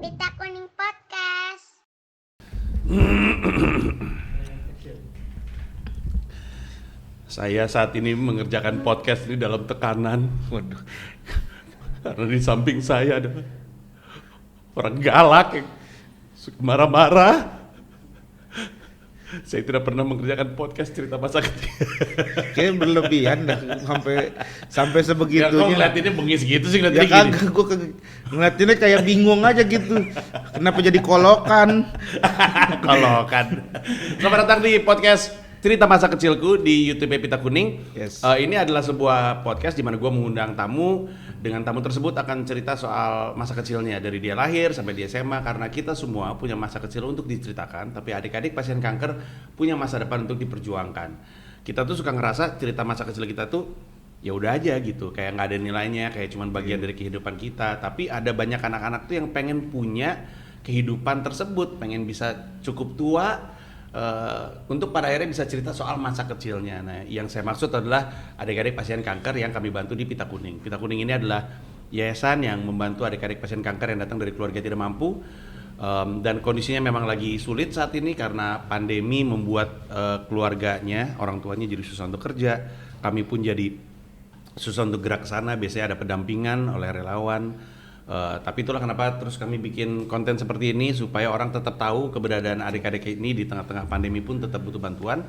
Pita Kuning Podcast. Saya saat ini mengerjakan podcast ini dalam tekanan. Waduh. Karena di samping saya ada orang galak yang suka marah-marah. Saya tidak pernah mengerjakan podcast cerita masa kecil. Kayaknya berlebihan dah sampai Ya sebegitunya. kok ngeliatinnya bengis gitu sih Ya ngeliatinnya gini. kagak, gue ngeliatinnya kayak bingung aja gitu. Kenapa jadi kolokan? Kolokan. Selamat datang di podcast Cerita Masa Kecilku di YouTube Pita Kuning. Yes. Ini adalah sebuah podcast di mana gue mengundang tamu. Dengan tamu tersebut akan cerita soal masa kecilnya dari dia lahir sampai dia SMA, karena kita semua punya masa kecil untuk diceritakan, tapi adik-adik pasien kanker punya masa depan untuk diperjuangkan. Kita tuh suka ngerasa cerita masa kecil kita tuh ya udah aja gitu, kayak nggak ada nilainya, kayak cuman bagian dari kehidupan kita. Tapi ada banyak anak-anak tuh yang pengen punya kehidupan tersebut, pengen bisa cukup tua untuk pada akhirnya bisa cerita soal masa kecilnya. Nah, yang saya maksud adalah adik-adik pasien kanker yang kami bantu di Pita Kuning. Pita Kuning ini adalah yayasan yang membantu adik-adik pasien kanker yang datang dari keluarga tidak mampu, dan kondisinya memang lagi sulit saat ini karena pandemi membuat keluarganya, orang tuanya jadi susah untuk kerja. Kami pun jadi susah untuk gerak ke sana. Biasanya ada pendampingan oleh relawan. Tapi itulah kenapa terus kami bikin konten seperti ini, supaya orang tetap tahu keberadaan adik-adik ini di tengah-tengah pandemi pun tetap butuh bantuan.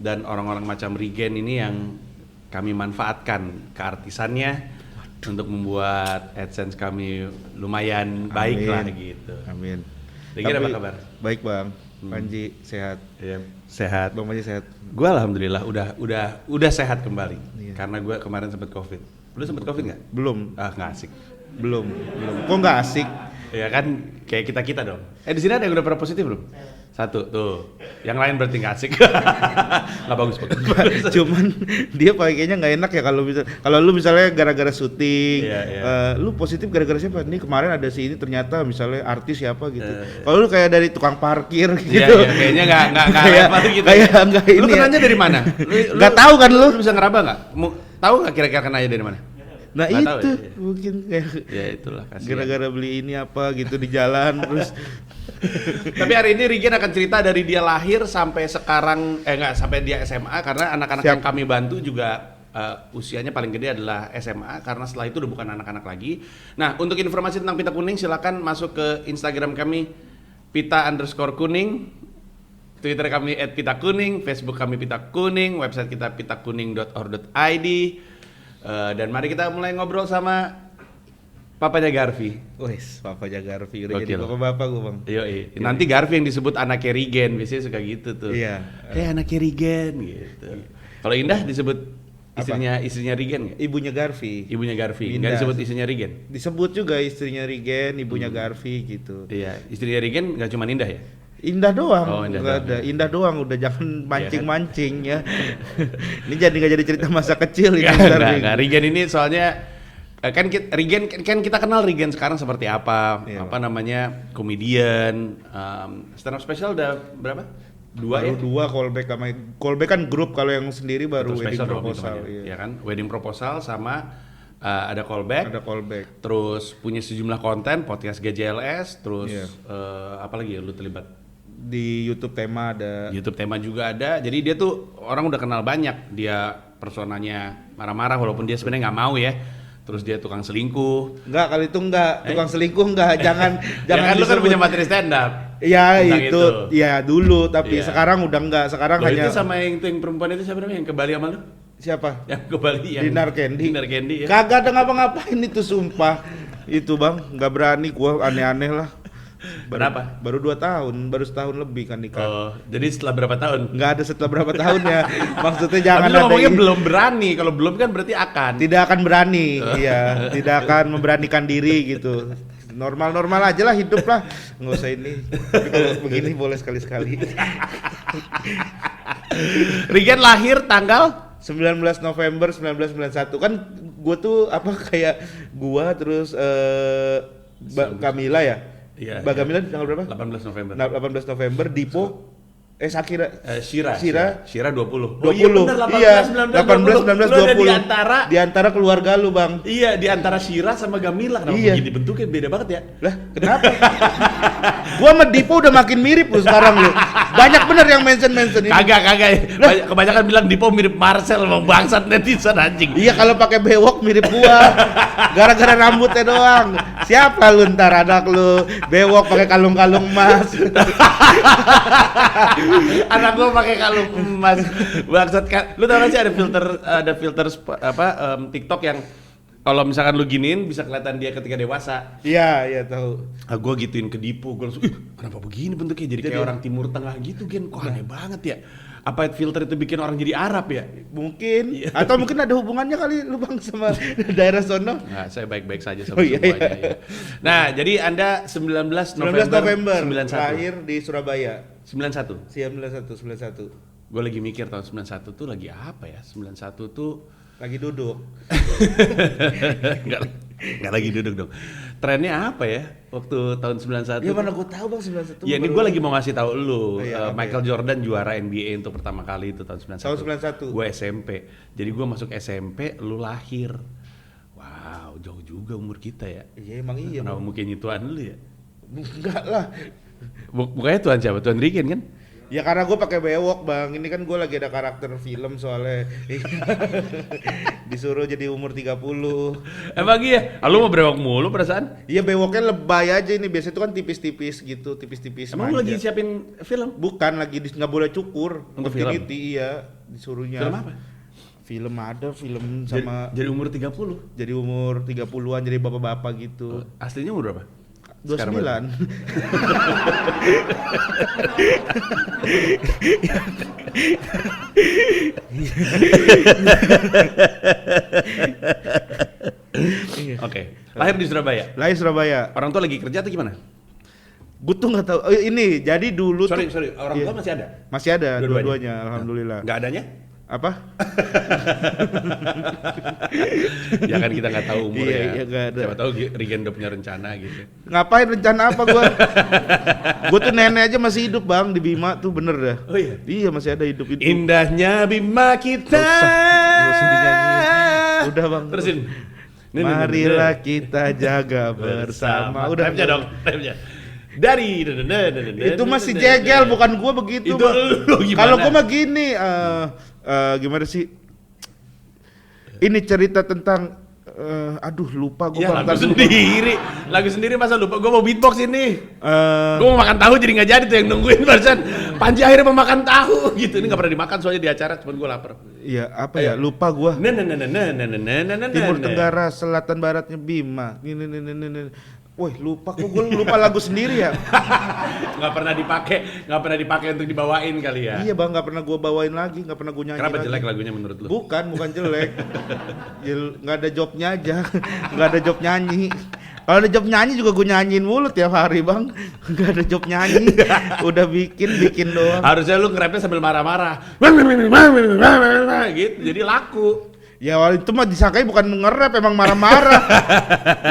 Dan orang-orang macam Regen ini yang kami manfaatkan keartisannya untuk membuat AdSense kami lumayan baik lah gitu. Amin. Regen apa kabar? Baik bang. Panji sehat. Iya, sehat. Bang Panji sehat. Gue alhamdulillah udah sehat kembali. Iya. Karena gue kemarin sempat COVID. Lu sempat COVID nggak? Belum. Nggak asik. Belum. Kok nggak asik? Ya kan kayak kita dong. Di sini ada yang udah pernah positif belum? Satu tuh. Yang lain berarti nggak asik. Nggak bagus. Cuman dia kayaknya nggak enak ya kalau lu misalnya gara-gara syuting, Iya. lu positif gara-gara siapa? Nih kemarin ada si ini ternyata misalnya artis siapa gitu. Kalau lu kayak dari tukang parkir gitu. Iya, kayaknya nggak kayak level gitu. kayak nggak ini. Lu kenanya dari mana? Nggak tahu kan lu? Lu bisa ngeraba nggak? Tahu nggak kira-kira kenanya dari mana? Nah Nggak itu tahu ya? mungkin kayak Ya itulah kasihan. gara-gara beli ini apa gitu di jalan terus. Tapi hari ini Regen akan cerita dari dia lahir sampai sekarang, sampai dia SMA, karena anak-anak Siap. yang kami bantu juga usianya paling gede adalah SMA, karena setelah itu udah bukan anak-anak lagi. Nah, untuk informasi tentang Pita Kuning silakan masuk ke Instagram kami Pita_Kuning, Twitter kami @pitakuning, Facebook kami Pita Kuning, website kita pitakuning.or.id. Dan mari kita mulai ngobrol sama papanya Garvi. Wes, Papa jaga Garvi udah Gokil. jadi bapak gua bang. Yoi. Nanti Garvi yang disebut anaknya Regen, biasanya suka gitu tuh. Iya. Anaknya Regen gitu. Kalau Indah disebut istrinya Regen nggak? Ibunya Garvi. Ibunya Garvi. Nggak Indah. disebut istrinya Regen. Disebut juga istrinya Regen, ibunya Garvi gitu. Iya, istrinya Regen nggak cuma Indah ya? Indah doang, Oh, Indah nggak doang. ada. Indah doang, udah jangan mancing-mancing ya. Ini jadi nggak jadi cerita masa kecil ini. ntar nih. Nggak. Regen ini soalnya Regen kan kita kenal Regen sekarang seperti apa? Iya, Apa namanya, komedian. Stand up special udah berapa? Dua ya? Baru dua callback kan grup, kalau yang sendiri baru Terus wedding special dong proposal. hitungannya, Iya. ya kan? Wedding proposal sama ada callback. Ada callback. Terus punya sejumlah konten, podcast GJLS, terus Iya. apa lagi ya lu terlibat? Di YouTube tema ada. YouTube tema juga ada. Jadi dia tuh orang udah kenal banyak. Dia personanya marah-marah walaupun dia sebenarnya nggak mau ya. Terus dia tukang selingkuh. Enggak, kali itu enggak, tukang selingkuh enggak, jangan Ya kan lu kan disebut. punya materi stand up. Ya tentang itu, ya dulu, tapi Iya. sekarang udah enggak, sekarang Loh, hanya itu sama yang perempuan itu siapa namanya yang ke Bali sama lu? siapa? Yang ke Bali yang Dinar Candy. Dinar Candy ya. Kagak ada ngapa-ngapain itu sumpah. Itu bang, nggak berani, gua aneh-aneh lah. Berapa? Baru 2 tahun, baru setahun lebih kan nikah. Oh, jadi setelah berapa tahun? Nggak ada setelah berapa tahun ya. Maksudnya jangan Tapi lu ada ngomongnya ini. belum berani. Kalau belum kan berarti akan. Tidak akan berani, iya, tidak akan memberanikan diri gitu. Normal-normal aja lah hidup lah, nggak usah ini. Tapi kalau begini boleh sekali-sekali. Regen lahir tanggal 19 November 1991 kan gue tuh apa kayak gua terus Kamila ya. Iya, Mbak iya. Kamila tanggal berapa? 18 November. 18 November, Dipo Shakira. Shira 20. 20. Oh iya benar 18, 19, 20. 18, 19, Lu ada 20. Di antara keluarga lu, Bang. Iya, di antara Shira sama Gamila. Kenapa Iya. begini bentuknya beda banget ya? Lah, kenapa? Gua sama Dipo udah makin mirip lu sekarang lu. Banyak bener yang mention ini. Kagak. Kebanyakan bilang Dipo mirip Marcel, emang bangsat netizen anjing. Iya, kalau pakai bewok mirip gua. Gara-gara rambutnya doang. Siapa lu ntar anak lu bewok pakai kalung-kalung emas. Anak gua pakai kalung emas. Bangsat kan. Lu tahu gak sih ada filter TikTok yang kalau misalkan lu giniin bisa kelihatan dia ketika dewasa. Iya, tahu. Gua gituin ke Dipo, gua langsung, kenapa begini bentuknya jadi kayak orang Timur Tengah gitu, Gen. Kok aneh banget ya. Apa filter itu bikin orang jadi Arab ya? Mungkin. Atau mungkin ada hubungannya kali lu Bang sama daerah sono. Nah, saya baik-baik saja sama iya. semuanya. Ya. Nah, jadi Anda 19 November 91. lahir di Surabaya. 91. Siap 91. Gue lagi mikir tahun 91 tuh lagi apa ya? 91 tuh Lagi duduk. Enggak lagi duduk dong. Trennya apa ya waktu tahun 91? Ya mana gue tahu Bang 91. Ya ini gue lagi mau ngasih tahu lu. Michael ya? Jordan juara NBA untuk pertama kali itu tahun 91. Tahun 91. Gue SMP. Jadi gue masuk SMP, lu lahir. Wow, jauh juga umur kita ya. Iya emang iya. Kenapa mungkin Tuhan lu ya? Enggak lah. Bukannya Tuhan siapa? Tuhan Rigen kan? Ya karena gue pakai bewok Bang, ini kan gue lagi ada karakter film soalnya. Disuruh jadi umur 30. Emang iya? Lu mau brewok mulu perasaan? Iya bewoknya lebay aja ini, biasanya itu kan tipis-tipis gitu, tipis-tipis. Emang lu lagi siapin film? Bukan, lagi nggak boleh cukur. Untuk film? Iya, disuruhnya. Film apa? Film ada, film sama jadi umur 30? Jadi umur 30-an, jadi bapak-bapak gitu. Aslinya umur berapa? 29. Oke. Lahir di Surabaya. Lahir Surabaya. Orang tua lagi kerja atau gimana? Gue tuh nggak tahu. Ini jadi dulu Sorry, orang iya. tua masih ada? Masih ada dua-duanya, alhamdulillah. Nggak adanya? Apa? Ya kan kita nggak tahu umurnya. Iya, nggak ada. Siapa tahu Regen udah punya rencana gitu. Ngapain rencana apa gua? Gua tuh nenek aja masih hidup Bang di Bima tuh bener dah. Oh iya? Iya masih ada hidup itu. Indahnya Bima kita. Nggak usah dinyanyiin. Udah Bang. Terusin. Marilah kita jaga bersama. Udah. Rapnya dong, rapnya. Dari itu masih jegel, bukan gua begitu. Itu lu gimana? Kalau gua mah gini, gimana sih? Ini cerita tentang aduh lupa gue. Ya lagu sendiri masa lupa. Gue mau beatbox ini. Gue mau makan tahu jadi nggak jadi tuh yang nungguin barusan. Panji akhirnya mau makan tahu gitu. Ini nggak pernah dimakan soalnya di acara, cuman gue lapar. Iya apa ya, lupa gue. Timur Tenggara, Selatan Baratnya Bima. Woi lupa, kok gue lupa lagu sendiri ya. Nggak pernah dipakai untuk dibawain kali ya. Iya bang, nggak pernah gue bawain lagi, nggak pernah gue nyanyi. Kenapa lagi. Jelek lagunya menurut lu? Bukan jelek. Ya, nggak ada jobnya aja, nggak ada job nyanyi. Kalau ada job nyanyi juga gue nyanyiin mulu tiap hari bang. Nggak ada job nyanyi, udah bikin doang. Harusnya lu nge-rapnya sambil marah-marah. Gitu, jadi laku. Ya waktu itu mah disangkai bukan nge-rap, emang marah-marah.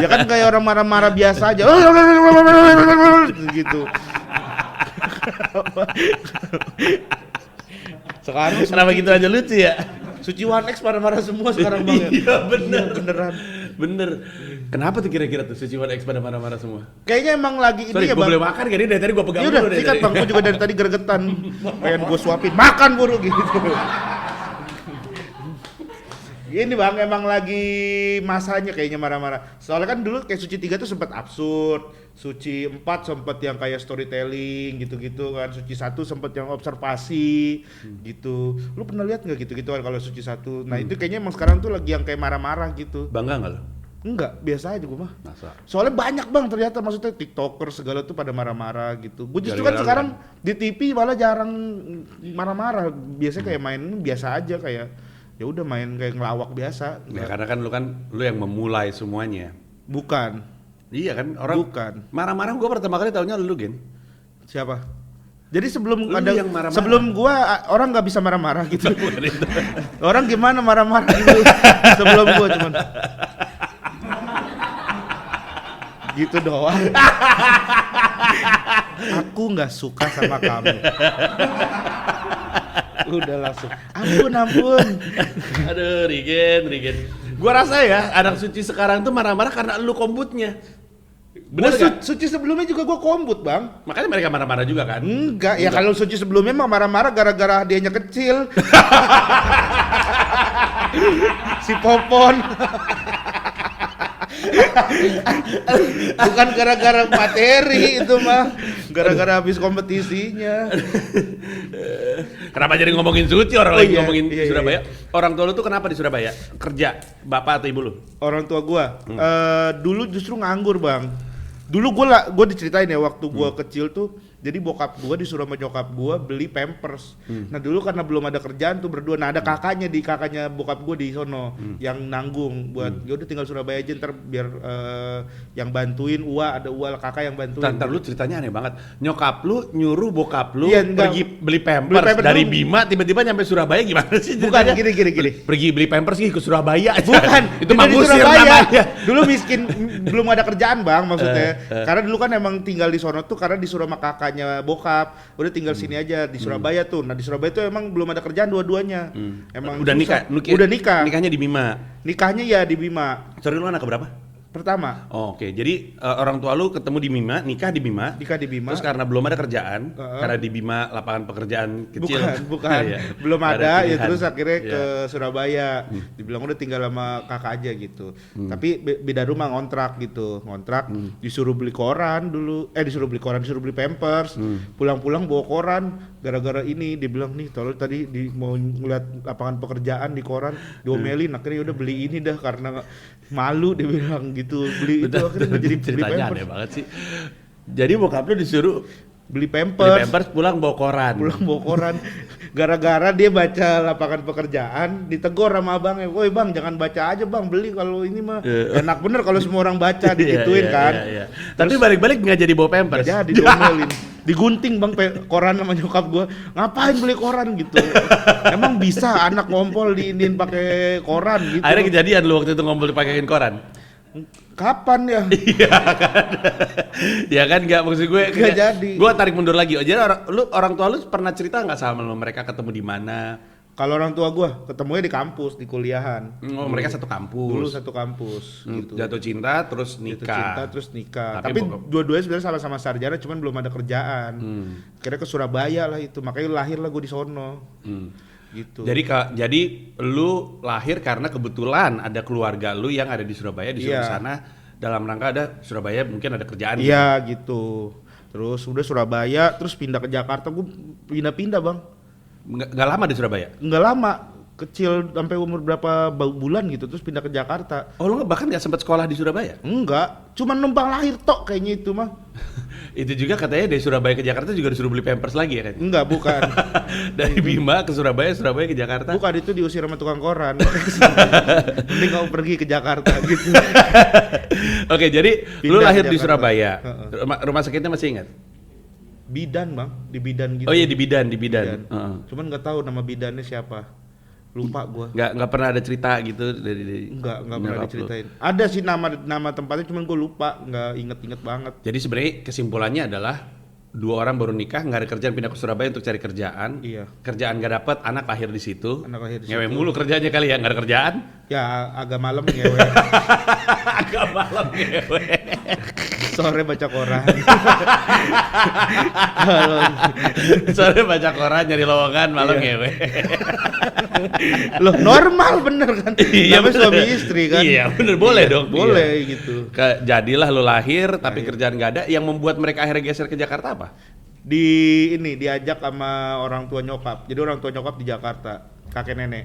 Ya kan kayak orang marah-marah biasa aja. Gitu. Sekarang Kenapa gitu aja lucu ya? Suci One X marah-marah semua sekarang bang. Iya bener. Iya, beneran. Bener. Kenapa tuh kira-kira tuh Suci One X pada marah-marah semua? Kayaknya emang lagi Sorry, ini ya gue bang. boleh makan gak? Dari tadi gue pegang Ya udah, dulu sikat bang. Gue juga dari tadi gregetan. Pengen gue suapin. Makan buru gitu. Ini bang, emang lagi masanya kayaknya marah-marah. Soalnya kan dulu kayak Suci 3 tuh sempat absurd, Suci 4 sempat yang kayak storytelling gitu-gitu kan, Suci 1 sempat yang observasi gitu. Lu pernah lihat nggak gitu-gitu kan kalau Suci 1? Nah itu kayaknya emang sekarang tuh lagi yang kayak marah-marah gitu. Bangga nggak lo? Enggak, biasa aja gua mah. Masa? Soalnya banyak bang ternyata, maksudnya tiktoker segala tuh pada marah-marah gitu. Gue justru kan Gara-gara sekarang di TV malah jarang marah-marah. Biasanya kayak main biasa aja, kayak ya udah main kayak ngelawak biasa. Ya karena kan lu yang memulai semuanya. Bukan. Iya kan, orang Bukan. marah-marah gua pertama kali taunya lu Gen. Siapa? Jadi sebelum Lu ada yang marah-marah. sebelum gua orang nggak bisa marah-marah gitu. Bukan itu. Orang gimana marah-marah gitu sebelum gua cuman gitu doang. Aku nggak suka sama kamu. Udah langsung, ampun. Aduh, Rigen. Gua rasa ya, anak Suci sekarang tuh marah-marah karena lu kombutnya. Bener Gua gak? Suci sebelumnya juga gua kombut, Bang. Makanya mereka marah-marah juga kan? Enggak, ya kalau Suci sebelumnya mah marah-marah gara-gara dianya kecil. Si Popon. Bukan gara-gara materi itu mah, gara-gara habis kompetisinya. Kenapa jadi ngomongin Suci orang lagi ngomongin iya. Surabaya? Orang tua lu tuh kenapa di Surabaya? Kerja, bapak atau ibu lu? Orang tua gua dulu justru nganggur, Bang. Dulu gua diceritain ya waktu gua kecil tuh, jadi bokap gua disuruh sama nyokap gua beli Pampers. Nah, dulu karena belum ada kerjaan tuh berdua. Nah, ada kakaknya bokap gua di sono yang nanggung buat ya udah tinggal Surabaya aja ntar biar yang bantuin ada kakak yang bantuin. Ntar lu ceritanya aneh banget. Nyokap lu nyuruh bokap lu Iya, pergi beli Pampers dari dulu. Bima tiba-tiba nyampe Surabaya gimana sih? Bukan ceritanya? gini. Pergi beli Pampers ke Surabaya aja. Bukan, Itu mah di ngusir Surabaya. namanya. Dulu miskin, belum ada kerjaan, Bang, maksudnya. Karena dulu kan emang tinggal di sono tuh karena disuruh sama kakaknya bokap. Udah tinggal sini aja di Surabaya tuh. Nah, di Surabaya tuh emang belum ada kerjaan dua-duanya. Emang Udah susah. nikah. Udah nikah. Nikahnya di Bima. Nikahnya ya di Bima. Sorry, lu anak keberapa? Pertama, Oh, oke. Jadi orang tua lu ketemu di Bima, nikah di Bima. nikah di Bima. Terus karena belum ada kerjaan, karena di Bima lapangan pekerjaan kecil. Bukan. Iya. Belum ada, ya pilihan. terus akhirnya Iya. ke Surabaya. Dibilang udah tinggal sama kakak aja gitu. Tapi beda rumah ngontrak gitu. Ngontrak disuruh beli koran dulu. Disuruh beli Pampers. Pulang-pulang bawa koran gara-gara ini dibilang nih tolong tadi mau ngeliat lapangan pekerjaan di koran diomelin, akhirnya udah beli ini dah karena malu dibilang gitu. Beli itu akhirnya nggak jadi beli Ceritanya Pampers. aneh banget sih. Jadi bokap lu disuruh Beli beli Pampers. Pampers pulang bawa koran. Pulang bawa koran gara-gara dia baca lapangan pekerjaan ditegur sama abangnya, woi bang jangan baca aja bang, beli kalau ini mah enak bener kalau semua orang baca digituin kan. Iya. Tapi balik-balik nggak jadi bawa Pampers. Nggak jadi diomelin, digunting bang koran sama nyokap gua, ngapain beli koran gitu. Emang bisa anak ngompol diinin pakai koran gitu. Akhirnya kejadian lu waktu itu ngumpul dipakein koran. Kapan ya? Ya kan nggak, maksud gue Nggak jadi. Gue tarik mundur lagi. Oh, jadi orang tua lu pernah cerita nggak sama lu, mereka ketemu di mana? Kalau orang tua gua ketemunya di kampus, di kuliahan. Oh, mereka satu kampus. Dulu satu kampus gitu. Jatuh cinta terus Jatuh nikah. cinta terus nikah. Tapi Tapi dua-duanya sebenarnya sama-sama sarjana, cuman belum ada kerjaan. Kira ke Surabaya lah itu, makanya lahir lah gue di sono. Gitu. Jadi lu lahir karena kebetulan ada keluarga lu yang ada di Surabaya, disuruh Iya. sana dalam rangka ada Surabaya mungkin ada kerjaan. Iya gitu. Terus udah Surabaya, terus pindah ke Jakarta. Gue pindah-pindah bang. Nggak lama di Surabaya. Nggak lama, kecil sampai umur berapa bulan gitu, terus pindah ke Jakarta. Oh, lu bahkan nggak sempat sekolah di Surabaya? Enggak, cuman numpang lahir tok kayaknya itu mah. Itu juga katanya dari Surabaya ke Jakarta juga disuruh beli Pampers lagi ya kan? Enggak, bukan. Dari Bima ke Surabaya, Surabaya ke Jakarta. Bukan, itu diusir sama tukang koran. Mending kamu pergi ke Jakarta gitu. Oke, jadi lu Pindah lahir ke di Jakarta. Surabaya. Heeh. Rumah sakitnya masih ingat? Bidan bang, di bidan gitu. Oh iya, di Bidan. Bidan. Heeh. Cuman nggak tahu nama bidannya siapa. Lupa gua. Nggak pernah ada cerita gitu dari Enggak pernah nyokap lu. diceritain. Ada sih nama tempatnya, cuman gue lupa, nggak inget banget. Jadi sebenarnya kesimpulannya adalah dua orang baru nikah, nggak ada kerjaan, pindah ke Surabaya untuk cari kerjaan. Iya. Kerjaan nggak dapet, anak lahir di situ. Anak lahir di Ngewe situ. mulu kerjanya kali ya, nggak ada kerjaan. Ya agak malam ngewe, Agak malam ngewe. sore baca koran. Kalau Soalnya baca koran nyari lowongan, malam Iya. ngewe. loh normal bener kan? Iya, Namanya bener. suami istri kan? Iya, bener, boleh Iya, dong. Boleh Iya. gitu. Jadilah lu lahir, tapi kerjaan nggak ada. Yang membuat mereka akhirnya geser ke Jakarta apa? Diajak sama orang tua nyokap. Jadi orang tua nyokap di Jakarta, kakek nenek.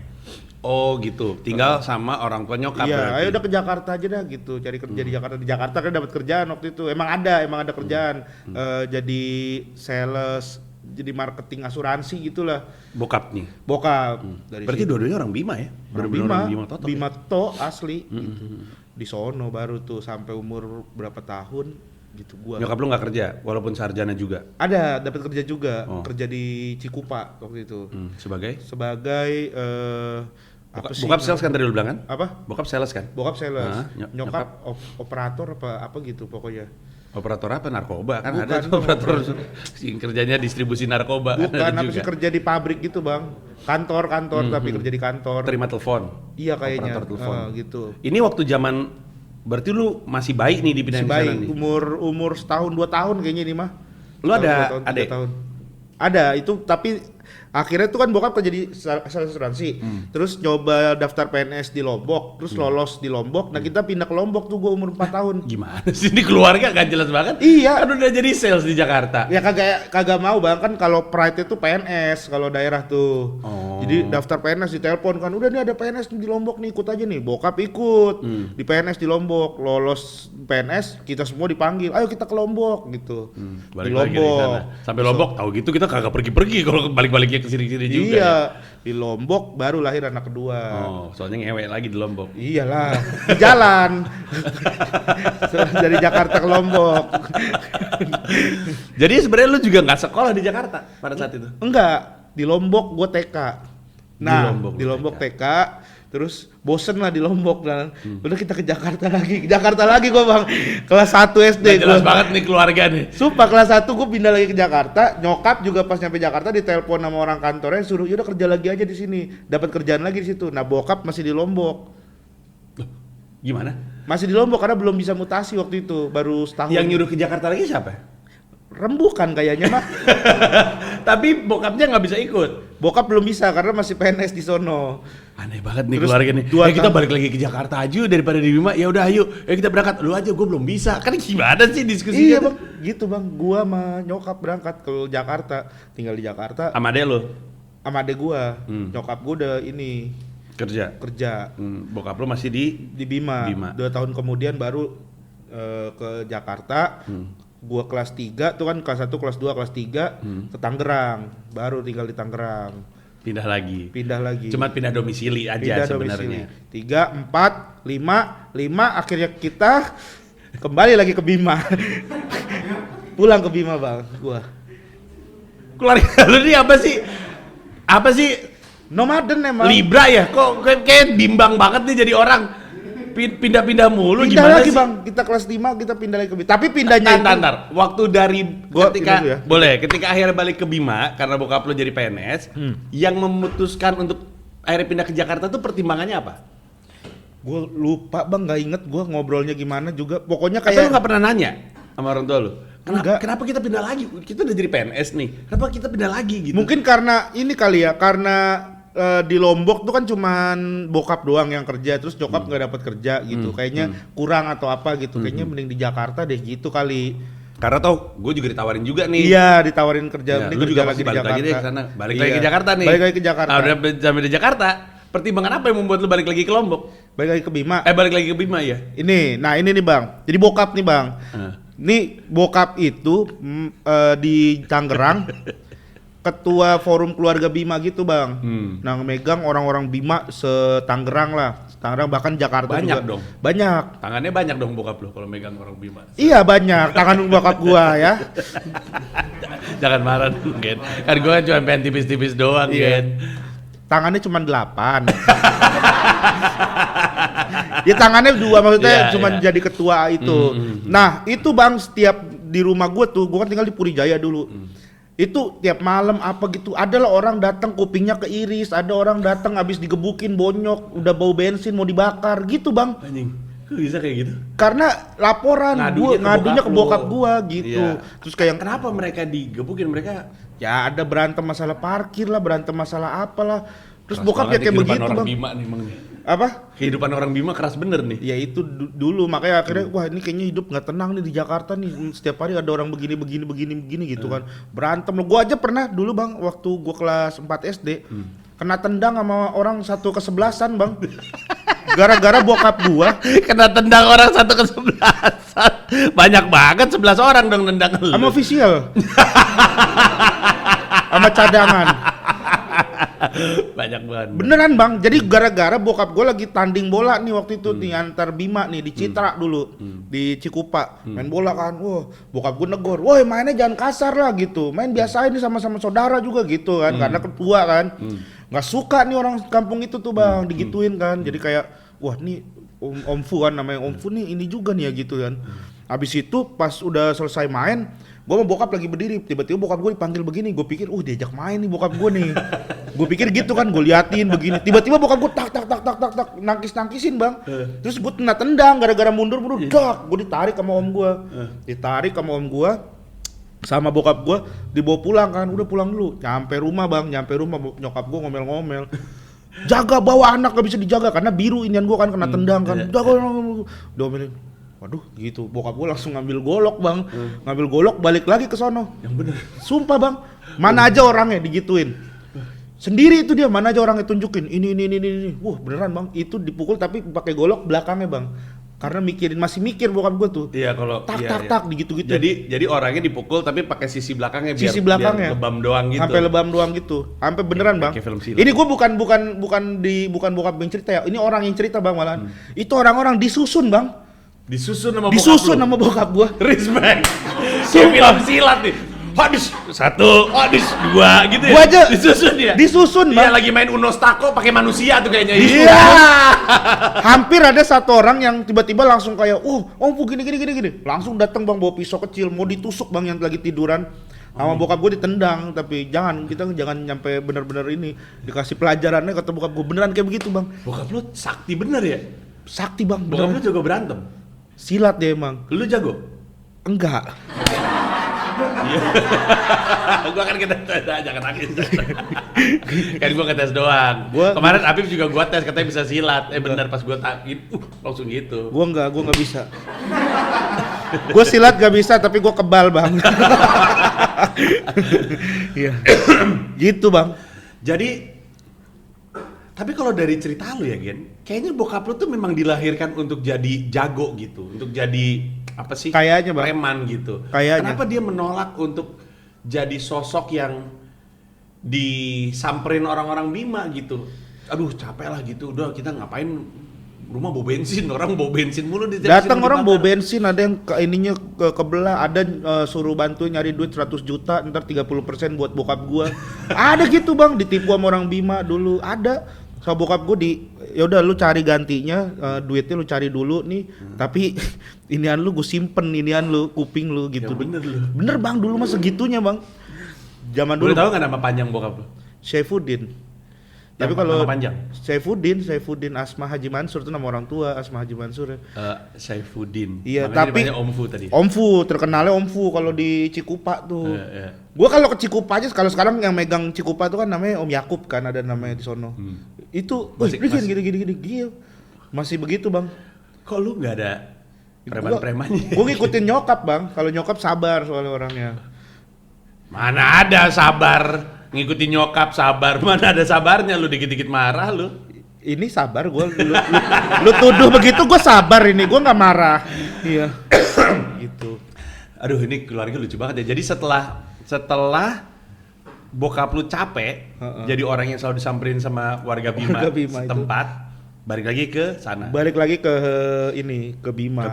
Oh gitu, tinggal sama orang tua nyokap Iya, berarti. ayo udah ke Jakarta aja dah gitu, cari kerja di Jakarta. Di Jakarta kan dapat kerjaan waktu itu. Emang ada kerjaan. Jadi sales, jadi marketing asuransi gitulah. Bokap nih. Bokap dari Berarti situ. dua-duanya orang Bima ya? Orang Bener-bener Bima, orang Bima total. Bima to asli gitu. Di sono baru tuh sampai umur berapa tahun gitu gua. Nyokap lu nggak kerja, walaupun sarjana juga. Ada dapat kerja juga, Oh. kerja di Cikupa waktu itu. Sebagai? Sebagai apa sih? Bokap sales kan tadi lu bilang kan? Apa? Bokap sales kan? Bokap sales. Ah, Nyokap operator apa gitu pokoknya. Operator apa? Narkoba kan Bukan ada tuh operator yang kerjanya distribusi narkoba kan Bukan, ada apa juga. sih kerja di pabrik gitu bang. Kantor tapi kerja di kantor. Terima telepon. Iya kayaknya. Operator telepon. Gitu. Ini waktu zaman berarti lu masih baik nih dipindahin Si di sana bayi nih. umur setahun 2 tahun kayaknya ini mah. Lu ada 2 tahun, 3 adek? tahun. Ada itu tapi akhirnya tuh kan bokap kerja di asuransi. Terus nyoba daftar PNS di Lombok, terus lolos di Lombok. Nah, kita pindah ke Lombok tuh gua umur 4 tahun. Gimana sih ini keluarga gak jelas banget? Iya. Kan udah jadi sales di Jakarta. Ya kagak mau bang, kan kalau pride itu PNS kalau daerah tuh. Oh. Jadi daftar PNS ditelepon kan, udah nih ada PNS di Lombok nih, ikut aja nih. Bokap ikut di PNS di Lombok, lolos PNS, kita semua dipanggil, ayo kita ke Lombok gitu. Balik lagi di sana. Sampai Lombok tahu gitu kita kagak pergi-pergi kalau balik-baliknya ke sini-sini juga. Iya, Ya? di Lombok baru lahir anak kedua. Oh, soalnya ngewe lagi di Lombok. Iyalah, di jalan. Dari Jakarta ke Lombok. Jadi sebenarnya lu juga nggak sekolah di Jakarta pada saat itu? Enggak, di Lombok gue TK. Nah, Lombok di lu Lombok TK. TK, terus bosen lah di Lombok dan udah kita ke Jakarta lagi gue bang, kelas 1 SD. Nggak jelas gua. banget nih keluarga nih. Sumpah kelas 1 gue pindah lagi ke Jakarta, nyokap juga pas nyampe Jakarta ditelepon sama orang kantornya suruh yaudah kerja lagi aja di sini, dapat kerjaan lagi di situ. Nah bokap masih di Lombok, Gimana? masih di Lombok karena belum bisa mutasi waktu itu, baru setahun. Yang nyuruh ke Jakarta lagi siapa? Rembukan kayaknya mah. Tapi bokapnya nggak bisa ikut. Bokap belum bisa karena masih PNS di sono. Aneh banget nih Terus keluarga nih. 2 Kita tahun. balik lagi ke Jakarta aja yuk, daripada di Bima. Ya udah ayo kita berangkat. Lu aja gue belum bisa. Kan gimana sih diskusinya? Iya tuh? bang, gitu bang. Gua sama nyokap berangkat ke Jakarta, tinggal di Jakarta. Sama adek lu Sama adek gua, nyokap gua udah ini kerja. kerja Bokap lu masih di di Bima. Bima. 2 tahun kemudian baru ke Jakarta. Gua kelas 3 tuh kan kelas 1, kelas 2, kelas 3 ke Tangerang. Baru tinggal di Tangerang. pindah lagi. Pindah lagi. Cuma pindah domisili aja Pindah sebenarnya. domisili. 3, 4, 5 akhirnya kita kembali lagi ke Bima. Pulang ke Bima bang, gua. Keluarga lu ini apa sih? Apa sih? Nomaden emang. Libra ya? Kok kayak bimbang banget nih jadi orang pindah-pindah mulu Pindah gimana lagi sih? bang, kita kelas 5 kita pindah lagi ke Bima. Tapi pindahnya itu Ntar. Waktu dari Gua ketika pindah dulu ya. boleh, ketika akhirnya balik ke Bima karena bokap lo jadi PNS, yang memutuskan untuk akhirnya pindah ke Jakarta tuh pertimbangannya apa? gue lupa bang, nggak inget gue ngobrolnya gimana juga. Pokoknya Atau lu kayak nggak pernah nanya sama orang tua lu? Enggak. Kenapa kita pindah lagi? Kita udah jadi PNS nih. Kenapa kita pindah lagi gitu? mungkin karena ini kali ya, karena di Lombok tuh kan cuman bokap doang yang kerja, terus nyokap nggak dapat kerja gitu. Kayaknya kurang atau apa gitu. Kayaknya mending di Jakarta deh gitu kali. Karena tau, gue juga ditawarin juga nih. Iya, ditawarin kerja. Ya, mending lu kerja juga lagi pasti di balik Jakarta. lagi deh ke sana. Balik Iya. lagi ke Jakarta nih. Balik lagi ke Jakarta. Nah, udah sampai di Jakarta. Pertimbangan apa yang membuat lu balik lagi ke Lombok? Balik lagi ke Bima. Balik lagi ke Bima ya? Ini nih bang. Jadi bokap nih bang. Nih bokap itu di Tangerang ketua forum keluarga Bima gitu bang. Nah megang orang-orang Bima se-Tangerang lah. Tangerang bahkan Jakarta Banyak juga. dong. Banyak. Tangannya banyak dong bokap lu kalau megang orang Bima. Iya banyak. Tangan bokap gua ya. Jangan marah dong, Gen. Kan gue cuma pengen tipis-tipis doang, Iya. Gen. Tangannya cuma 8. Ya tangannya 2 maksudnya Iya, cuma iya. jadi ketua itu. Nah itu bang setiap di rumah gua tuh, gua kan tinggal di Puri Jaya dulu. Itu tiap malam apa gitu, adalah orang datang kupingnya keiris, ada orang datang habis digebukin bonyok, udah bau bensin mau dibakar gitu bang. Anjing, kok bisa kayak gitu? Karena laporan ngadunya ke bokap gua gitu. Iya. Terus kayak Kenapa mereka digebukin? Mereka ya ada berantem masalah parkir lah, berantem masalah apalah. Terus keras bokap ya banget kayak kehidupan begitu orang bang. Bima nih emang nih. Apa? Kehidupan orang Bima keras bener nih. Ya itu dulu makanya akhirnya wah ini kayaknya hidup nggak tenang nih di Jakarta nih, setiap hari ada orang begini gitu kan, berantem loh. Gua aja pernah dulu bang waktu gua kelas 4 SD kena tendang sama orang 1/11 bang, gara-gara bokap gua Kena tendang orang 1/11. Banyak banget 11 orang dong nendang lu. sama official sama cadangan. Banyak banget. Beneran bang, jadi gara-gara bokap gue lagi tanding bola nih waktu itu nih antar Bima nih di Citra dulu, di Cikupa main bola kan, wah bokap gue negor, woi mainnya jangan kasar lah gitu, main biasa ini sama-sama saudara juga gitu kan, karena ketua kan, nggak suka nih orang kampung itu tuh bang digituin kan, jadi kayak wah nih Om Fu kan namanya Om Fu nih ini juga nih ya gitu kan. Habis itu pas udah selesai main, gue sama bokap lagi berdiri, tiba-tiba bokap gue dipanggil begini, gue pikir, diajak main nih bokap gue nih. Gue pikir gitu kan, gue liatin begini, tiba-tiba bokap gue tak nangkisin bang. Terus gue tendang gara-gara mundur, dak, gue ditarik sama om gue, sama bokap gue dibawa pulang kan, udah pulang dulu, nyampe rumah nyokap gue ngomel-ngomel. Jaga bawa anak gak bisa dijaga karena biru inian gua kan kena tendang kan. Jaga diomelin. Waduh gitu. Bokap gua langsung ngambil golok, Bang. Ngambil golok balik lagi ke sono. Yang bener. Sumpah, Bang. Mana aja orangnya digituin. Sendiri itu dia, mana aja orangnya tunjukin. Ini. Wah, beneran, Bang. Itu dipukul tapi pakai golok belakangnya, Bang. Karena masih mikir bokap gua tuh. Iya, kalau tak gitu. Jadi orangnya dipukul tapi pakai sisi belakangnya biar lebam doang gitu. Sampai lebam doang gitu. Sampai beneran, Bang. Ini gua bukan bokap yang cerita ya. Ini orang yang cerita, Bang, malahan. Itu orang-orang disusun, Bang. Disusun sama bokap gua. Respect. Kayak film silat nih. Habis 1, habis 2 gitu ya. Gua aja disusun, Bang. Iya, lagi main Uno Stako pakai manusia tuh kayaknya. Iya. Hampir ada satu orang yang tiba-tiba langsung kayak, Om gini. Langsung datang, Bang, bawa pisau kecil mau ditusuk, Bang, yang lagi tiduran. Sama bokap gue ditendang, tapi kita jangan nyampe bener-bener ini dikasih pelajarannya, kata bokap gue beneran kayak begitu, Bang. Bokap lu sakti bener ya? Sakti, Bang. Bokap lu jago berantem. Silat dia emang. Lu jago? Enggak. Iya. Gua kan kita jangan nangis. Kan gua ngetes doang. Kemarin Apip juga gua tes katanya bisa silat. Benar pas gua takin, langsung gitu. Gua enggak bisa. Gua silat gak bisa tapi gua kebal, Bang. Iya. Gitu, Bang. Jadi tapi kalau dari cerita lu ya, Gen, kayaknya bokap lu tuh memang dilahirkan untuk jadi jago gitu, untuk jadi apa sih? Kayaknya, Bang. Preman gitu. Kayaknya. Kenapa dia menolak untuk jadi sosok yang disamperin orang-orang Bima gitu? Aduh, capek lah gitu. Udah kita ngapain rumah bawa bensin, orang bawa bensin mulu di datang orang bawa bensin, ada yang kebelah, ada suruh bantu nyari duit 100 juta, ntar 30% buat bokap gua. Ada gitu, Bang, ditipu sama orang Bima dulu, ada. Sama bokap gue ya udah lu cari gantinya, duitnya lu cari dulu nih, tapi inian lu gue simpen, inian lu kuping lu gitu. Ya bener, Bang, dulu mah segitunya, Bang. Zaman dulu. Boleh tahu nggak nama panjang bokap lu? Saifuddin. Tapi kalau nama panjang Saifuddin Asma Haji Mansur itu nama orang tua, Asma Haji Mansur. Saifuddin. Iya, namanya tapi Om Fu tadi. Om Fu, terkenalnya Om Fu kalau di Cikupa tuh. Gua kalau ke Cikupa aja, kalau sekarang yang megang Cikupa tuh kan namanya Om Yakub kan, ada namanya di sono. Itu gini. Masih begitu, Bang. Kok lu nggak ada preman-premannya? Gua ngikutin nyokap, Bang. Kalau nyokap sabar soalnya orangnya. Mana ada sabar? Ngikutin nyokap sabar, mana ada sabarnya, lu dikit-dikit marah lu. Ini sabar gua, lu tuduh begitu gua sabar ini, gua nggak marah. Iya. Gitu. Aduh, ini keluarga lucu banget ya. Jadi setelah bokap lu capek jadi orang yang selalu disamperin sama warga Bima setempat, balik lagi ke sana. Balik lagi ke ini, ke Bima.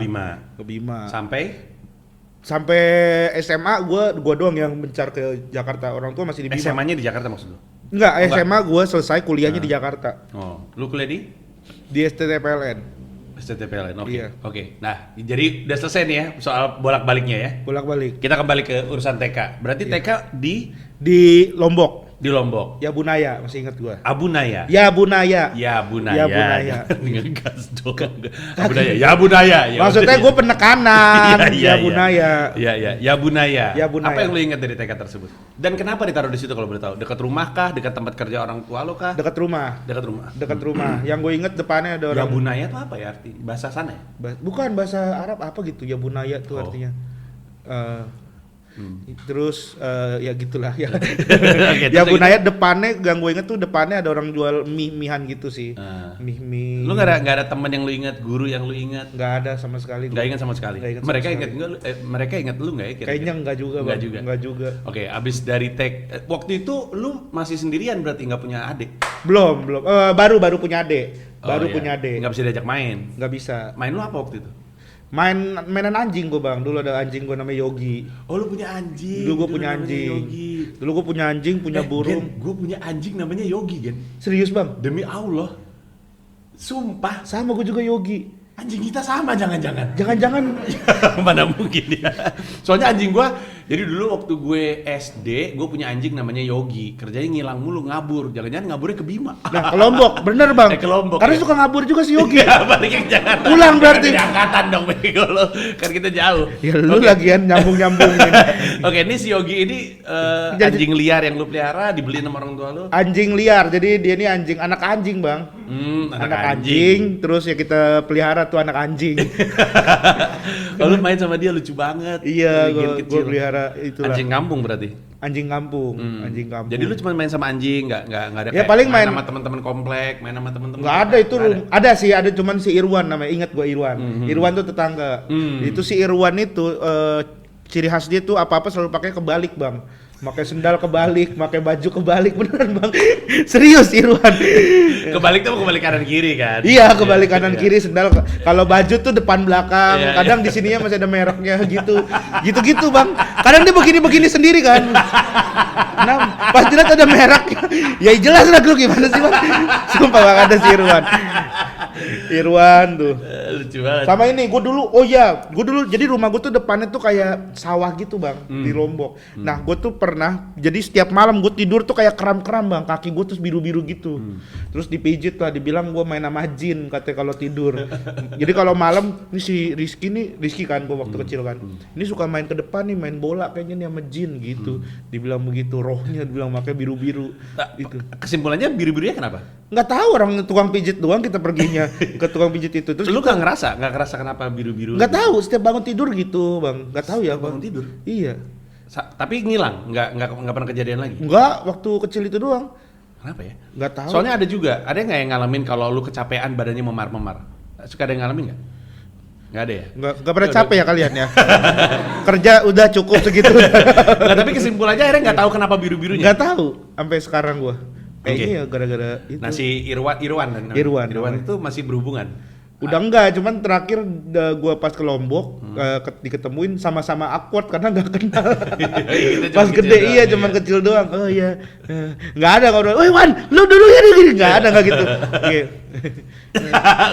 Sampai SMA gua doang yang mencar ke Jakarta. Orang tua masih di Bima. SMA-nya di Jakarta maksud lu? Enggak, SMA gua selesai kuliahnya di Jakarta. Oh, lu kuliah di STTPLN. STTPLN, oke. Iya. Oke. Nah, jadi udah selesai nih ya soal bolak-baliknya ya. Bolak-balik. Kita kembali ke urusan TK. Berarti TK di Lombok. Di Lombok. Ya Bunaya, masih ingat gua. Abunaya. Ya Bunaya. Ngegas dong. Abunaya. Ya Bunaya. Maksudnya gua penekanan. Ya Bunaya. Ya Bunaya. Ya Bunaya. Apa yang lu ingat dari TK tersebut? Dan kenapa ditaruh di situ kalau boleh tahu? Dekat rumah kah? Dekat tempat kerja orang tua lo kah? Dekat rumah. Dekat rumah. Yang gue inget depannya ada orang. Ya Bunaya itu apa ya arti? Bahasa sana ya? Bukan bahasa Arab apa gitu. Ya Bunaya tuh artinya. Terus ya gitulah ya. Ya Bunaya depannya, yang gue inget tuh depannya ada orang jual mihan gitu sih. Mie. Lu nggak ada teman yang lu ingat, guru yang lu ingat? Nggak ada sama sekali. Nggak ingat sama sekali. Mereka ingat lu nggak ya? Kayaknya nggak juga. Oke, abis dari waktu itu lu masih sendirian berarti nggak punya adik? Belum. Baru punya adik. Punya adik. Nggak bisa diajak main? Nggak bisa. Main lu apa waktu itu? Mainan anjing gue, Bang. Dulu ada anjing gue namanya Yogi. Oh, lu punya anjing. Dulu gue punya anjing. Dulu gue punya anjing, punya burung. Gue punya anjing namanya Yogi, Gen. Serius, Bang? Demi Allah. Sumpah. Sama gue juga Yogi. Anjing kita sama jangan-jangan. Jangan-jangan Mana mungkin ya. Soalnya anjing gua, jadi dulu waktu gue SD, gue punya anjing namanya Yogi. Kerjanya ngilang mulu, ngabur. Jangan-jangan ngaburnya ke Bima. nah ke Lombok, bener bang. Ke Lombok. Karena Ya? suka ngabur juga si Yogi. Ya, baliknya ke Jakarta. Pulang berarti. Beda angkatan dong, bego lo. Kan kita jauh. Ya lu Oke. lagian nyambung-nyambungin. Oke, ini si Yogi ini anjing liar yang lu pelihara, dibeliin sama orang tua lu. Anjing liar, jadi dia ini anak anjing bang. Anak Anjing, terus ya kita pelihara tuh anak anjing. Kalau lu main sama dia lucu banget. Iya, Bikin gue kecil. pelihara itulah. Anjing kampung berarti. Anjing kampung, anjing kampung. Jadi lu cuma main sama anjing, nggak ada Ya, kayak paling main sama teman-teman komplek, main sama teman-teman. nggak ada itu, ada sih, ada cuman si Irwan namanya, ingat gua Irwan. Irwan tuh tetangga. Itu si Irwan itu ciri khas dia tuh apa-apa selalu pakai kebalik bang. Pakai sendal kebalik, pakai baju kebalik, beneran bang. Serius Irwan. Kebalik tuh kebalik kanan kiri kan? Iya, kebalik kanan kiri sendal. Kalau baju tuh depan belakang. Iya, Kadang di sininya masih ada mereknya gitu. Gitu-gitu, Bang. Kadang dia begini-begini sendiri kan. Nah, pas dilihat ada mereknya. Ya jelas lah lu gimana sih, Bang. Sumpah Bang, ada si Irwan. Irwan tuh. Lucu banget. Sama ini, gue dulu jadi rumah gue tuh depannya tuh kayak sawah gitu bang, di Lombok. Nah gue tuh pernah, jadi setiap malam gue tidur tuh kayak kram-kram bang, kaki gue tuh biru-biru gitu. Terus dipijit lah, dibilang gue main sama jin katanya kalau tidur. Jadi kalau malam, ini si Rizky kan, gue waktu kecil kan, ini suka main ke depan nih, main bola kayaknya nih sama jin gitu. Dibilang begitu, rohnya dibilang makanya biru-biru. Itu. Kesimpulannya biru-birunya kenapa? Nggak tahu, orang tukang pijit doang kita perginya ke tukang pijit itu. Terus Lu nggak ngerasa kenapa biru-biru? nggak tahu, setiap bangun tidur gitu bang, nggak tahu ya bang. Bangun tidur? Iya. Tapi ngilang, nggak pernah kejadian lagi. Nggak, waktu kecil itu doang. Kenapa ya? Nggak tahu. Soalnya ada nggak yang ngalamin kalau lu kecapean badannya memar-memar? Suka ada yang ngalamin nggak? Nggak ada ya? nggak pernah capek ya kalian ya. Kerja udah cukup segitu. Nggak, tapi kesimpulannya akhirnya nggak tahu kenapa biru-birunya. Nggak tahu, sampai sekarang gua. Kayaknya ya gara-gara itu. Nah si Irwan itu masih berhubungan. Udah enggak, cuman terakhir gua pas ke Lombok diketemuin sama-sama awkward karena nggak kenal. Kita Pas cuma gede kecil iya doang, cuman iya. kecil doang. Oh iya. Nggak ada ngobrol. "Woi Wan, lu dulu ya gini." Nggak ada nggak gitu. Iya.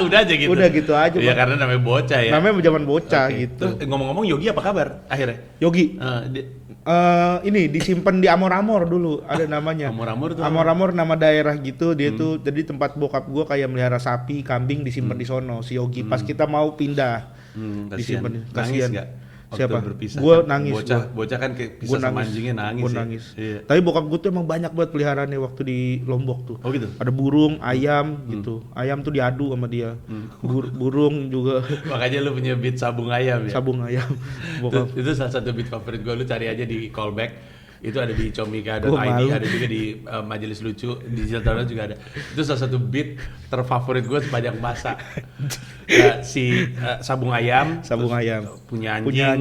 Udah aja gitu. Udah gitu aja, Ya Bang. karena namanya bocah ya. Namanya zaman bocah Oke. gitu. Terus ngomong-ngomong Yogi apa kabar akhirnya? Yogi. Ini disimpan di Amor-Amor dulu ada namanya. Amor-Amor tuh Amor-Amor nama daerah gitu, dia tuh jadi tempat bokap gua kayak melihara sapi, kambing disimpan di sono si Yogi. Pas kita mau pindah disimpan. Nangis Kasihan. nggak? Waktu Siapa? berpisah Gua kan? nangis. Bocah kan Gua pisah sama anjingnya nangis. Gua ya? nangis. Iya. Tapi bokap gua tuh emang banyak buat peliharaannya waktu di Lombok tuh. Oh gitu. Ada burung, ayam gitu. Ayam tuh diadu sama dia. Burung juga Makanya lu punya beat sabung ayam ya. sabung ayam. Itu, Bokap. itu salah satu beat favorit gue, lu cari aja di callback. Itu ada di Gua comika.id, malu. ada juga di Majelis Lucu, di Digital Download juga ada. Itu salah satu beat terfavorit gue sepanjang masa. Sabung ayam, Sabung terus ayam. punya Punya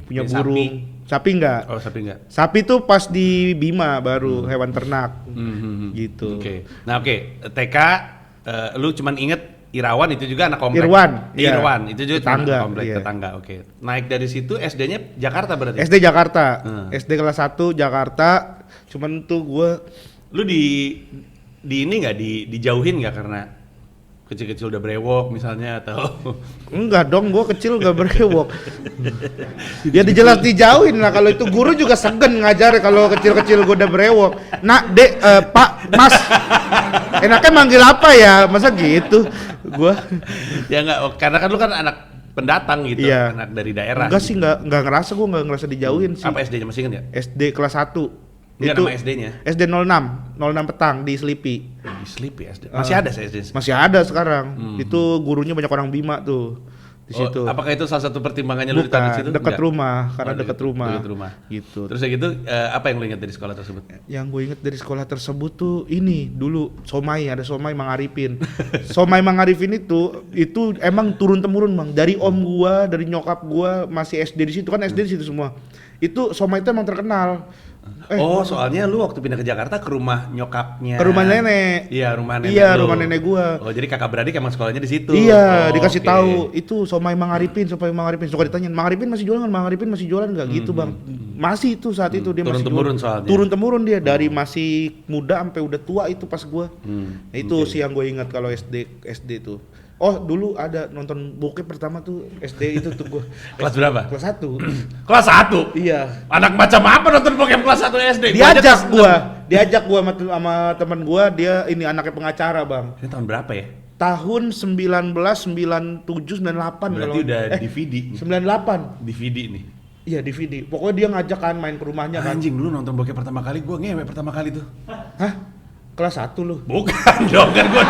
punya burung. Sapi enggak? Oh sapi enggak? Sapi tuh pas di Bima baru hewan ternak. Gitu. Oke. Nah oke, TK lu cuman inget Irawan itu juga anak komplek. Irwan, iya. Irwan itu juga cuma Tetangga, anak komplek iya. tetangga. Oke. Naik dari situ SD-nya Jakarta berarti. SD Jakarta. Hmm. SD kelas 1 Jakarta. Cuman tuh gua Lu di ini nggak dijauhin nggak karena kecil-kecil udah brewok misalnya atau enggak dong, gua kecil gak berewok. Ya dijelas dijauhin lah, kalau itu guru juga segen ngajar kalau kecil-kecil gua udah berewok. Nak, Dek, Pak, Mas. Enaknya manggil apa ya? Masa gitu? Gua ya nggak, karena kan lu kan anak pendatang gitu, Iya. anak dari daerah. enggak sih, enggak ngerasa, gua enggak ngerasa dijauhin sih. Apa SD-nya masih inget ya? SD kelas 1. Enggak, nama SD-nya. SD 06 petang di Sleepy. Di Sleepy SD. Masih ada saya SD. Masih ada sekarang. Itu gurunya banyak orang Bima tuh di situ. Apakah itu salah satu pertimbangannya lu ditaruh di situ? Dekat Enggak. rumah, karena Oh, dekat rumah. dekat rumah. Gitu. Terus ya gitu, apa yang lu ingat dari sekolah tersebut? Yang gue inget dari sekolah tersebut tuh ini dulu somai, ada somai Mang Arifin. Somai Mang Arifin itu emang turun temurun bang, dari om gua, dari nyokap gua masih SD di situ kan, SD di situ semua. Itu somai itu emang terkenal. Soalnya lu waktu pindah ke Jakarta ke rumah nyokapnya. Ke rumah nenek. Iya, rumah nenek. Iya, lu. rumah nenek gua. Oh, jadi kakak beradik emang sekolahnya di situ. Iya, Oh, dikasih oke. tahu itu somai Mang Arifin, somai Mang Arifin. Suka ditanyain, Mang Arifin masih jualan, Mang Arifin masih jualan nggak? Gitu bang. Masih itu saat itu dia masih Turun-temurun jualan. soalnya. Turun-temurun dia dari masih muda sampai udah tua itu pas gua. Nah, itu Oke. sih yang gue ingat kalau SD itu. Oh dulu ada nonton bokep pertama tuh SD itu tuh gue. Kelas berapa? Kelas 1. Kelas 1? Iya. Anak macam apa nonton bokep kelas 1 SD? Diajak gua sama temen gua, dia ini anaknya pengacara, Bang. Ini tahun berapa ya? Tahun 1997 98 Berarti udah DVD. 98. DVD nih. Iya, DVD. Pokoknya dia ngajak kan main ke rumahnya kan. Anjing, dulu nonton bokep pertama kali gua ngewe pertama kali tuh. Hah? Kelas 1 lu? Bukan dong, kan gua.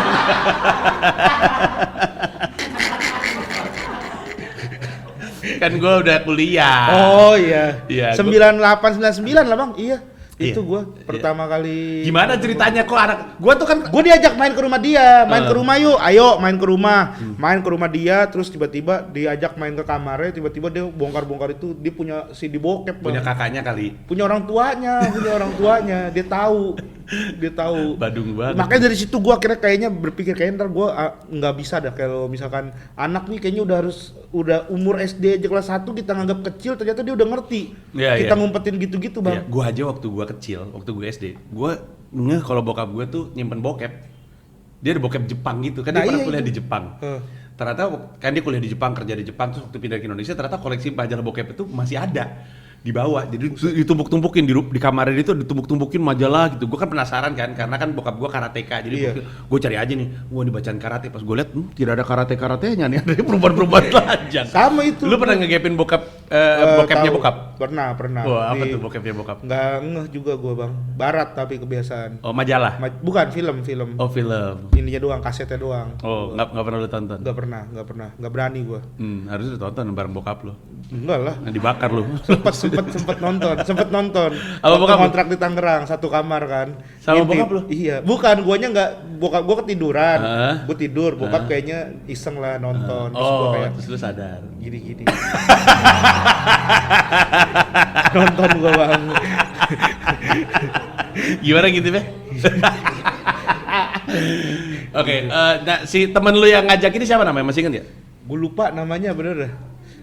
Kan gua udah kuliah. Oh iya. Iya, 98 99 lah, Bang. Iya. Iya. Itu gua pertama kali. Gimana ceritanya kok anak gua tuh kan Gue diajak main ke rumah dia, main ke rumah yuk, ayo main ke rumah, main ke rumah dia, terus tiba-tiba diajak main ke kamarnya, tiba-tiba dia bongkar-bongkar itu, dia punya CD bokep, Bang. punya kakaknya kali. punya orang tuanya, dia tahu. Badung banget. Makanya dari situ gue akhirnya kayaknya berpikir kayaknya ntar gue nggak bisa dah kalau misalkan anak nih kayaknya udah umur SD aja kelas 1 kita nganggap kecil, ternyata dia udah ngerti. Iya, Kita iya. ngumpetin gitu-gitu, Bang. Iya, gua aja waktu gua kecil, waktu gua SD, gua ngeh kalau bokap gua tuh nyimpen bokep. Dia ada bokep Jepang gitu, kan Nah, dia pernah iya, kuliah itu. di Jepang. Ternyata kan dia kuliah di Jepang, kerja di Jepang, terus waktu pindah ke Indonesia ternyata koleksi majalah bokep itu masih ada. Dibawa, jadi ditumpuk-tumpukin di kamarnya itu ditumpuk-tumpukin majalah gitu. Gue kan penasaran kan, karena kan bokap gue karateka, jadi Iya. gue cari aja nih, gue dibacaan karate. Pas gue lihat, tidak ada karatenya nih, ada perubahan-perubahan telanjang. Sama itu. Lu pernah ngegepin bokepnya Tahu. bokap? Pernah. Wah, apa tuh bokepnya bokap? Nggak ngeh juga gue, Bang. Barat tapi kebiasaan. Oh, majalah? Bukan film. Oh, film. Ininya doang, kasetnya doang. Oh, nggak pernah lu tonton? Nggak pernah. Nggak berani gue. Harusnya lu tonton bareng bokap lu. Enggak lah. Nah, dibakar lu. Sempet nonton. Sama Waktu bokap lu? kontrak di Tangerang, satu kamar kan. Sama Intip. bokap lu? Iya. Bukan, guanya nggak, bokap gua ketiduran. Heeh. Gua tidur, bokap kayaknya iseng lah nonton. Terus gua Oh, kayak terus lu sadar. gini. Nonton gua, Bang. Gimana gitu, Be? Oke, nah si temen lu yang ngajak ini siapa namanya? Masih inget ya? Gua lupa namanya bener dah.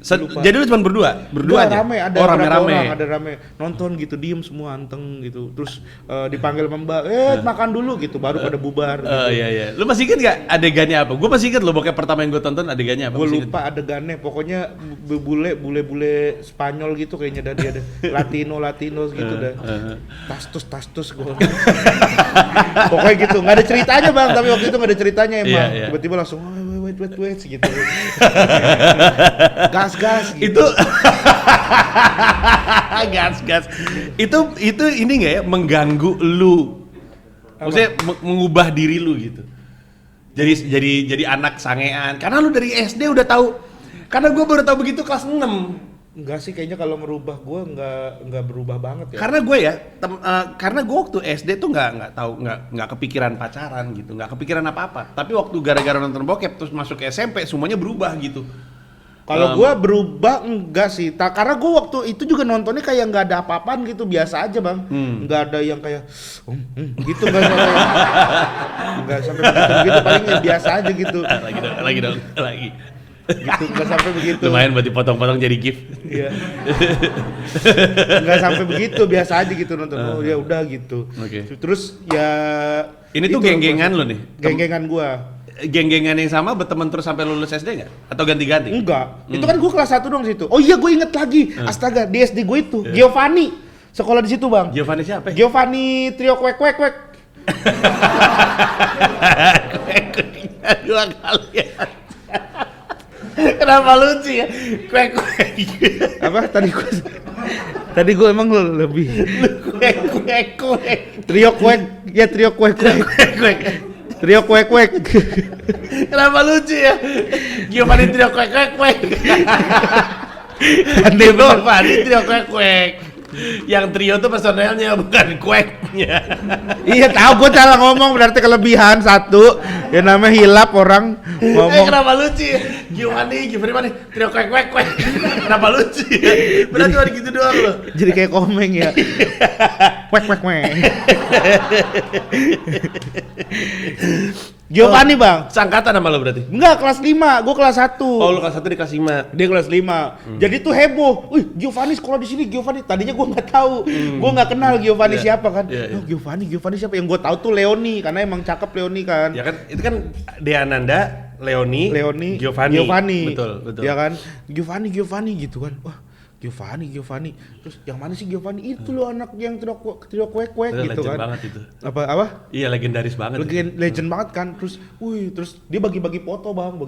Lupa. Jadi lu cuma berdua aja? Rame, ada oh, beberapa rame-rame. orang, ada rame nonton gitu, diem semua anteng gitu, terus dipanggil Mbak, makan dulu gitu, baru pada bubar. Oh Gitu. iya. Lu masih inget gak adegannya apa? Gue masih inget lo bokep pertama yang gue tonton adegannya apa? Gue Masih inget? lupa adegannya, pokoknya bule Spanyol gitu kayaknya dah dia ada Latino gitu dah. Tastus gue. Pokoknya gitu, nggak ada ceritanya, Bang, tapi waktu itu nggak ada ceritanya emang. Iya. Tiba-tiba langsung wait gitu. Gas gitu. Itu gas. Itu ini nggak ya mengganggu lu? Maksudnya mengubah diri lu gitu. Jadi anak sangean. Karena lu dari SD udah tahu. Karena gue baru tahu begitu kelas 6. Enggak sih, kayaknya kalau merubah gue nggak berubah banget ya. Karena gue ya, karena gue waktu SD tuh nggak kepikiran pacaran gitu, nggak kepikiran apa-apa. Tapi waktu gara-gara nonton bokep terus masuk ke SMP semuanya berubah gitu. Kalau gue berubah enggak sih, karena gue waktu itu juga nontonnya kayak nggak ada apa-apaan gitu, biasa aja, Bang. Nggak ada yang kayak gitu, nggak sampai begitu, paling ya biasa aja gitu. Lagi. Gitu, nggak sampai begitu. Lumayan buat dipotong-potong jadi gift. Iya. Nggak sampai begitu, biasa aja gitu nonton. Oh ya udah gitu. Oke. Terus ya. Ini tuh itu geng-gengan lo nih? Geng-gengan gue. Geng-gengan yang sama berteman terus sampai lulus SD nggak? Atau ganti-ganti? Enggak. Itu kan gue kelas 1 dong situ. Oh iya, gue inget lagi. Astaga, di SD gue itu Giovanni. Sekolah di situ, Bang. Giovanni siapa? Giovanni Trio Kwek. Dua kali ya. Kenapa lucu ya? Kwek. Apa tadi gue emang lebih Kwek. Trio Kwek. Ya Trio Kwek. Trio Kwek. Kenapa lucu ya? Giovanni Trio Kwek. Aneh banget. Giovanni Trio Kwek. Yang trio tuh personelnya bukan kueknya. Iya tahu, gue salah ngomong, berarti kelebihan satu. Ya namanya hilap orang ngomong. Kenapa lucu ya? Giovanni mana? Trio kwek. Kenapa lucu ya? Berarti cuma gitu doang loh. Jadi kayak komeng ya. Kwek. Giovanni, Bang. Sangkatan sama lo berarti? Enggak, kelas 5, gue kelas 1. Oh, lu kelas 1 di kelas 5. Dia kelas 5. Jadi tuh heboh. Wih, Giovanni sekolah di sini, Giovanni. Tadinya gue nggak tahu. Gue nggak kenal Giovanni siapa kan. Oh, Giovanni siapa? Yang gue tahu tuh Leoni, karena emang cakep Leoni kan. Ya kan, itu kan Deananda Leoni, Giovanni. Betul. Ya kan? Giovanni gitu kan. Wah, Giovanni. Terus yang mana sih Giovanni? Itu loh anak yang tidak kuek gitu kan. Legend banget itu. Apa? Iya, legendaris banget. Legend banget kan. Terus dia bagi-bagi foto, Bang.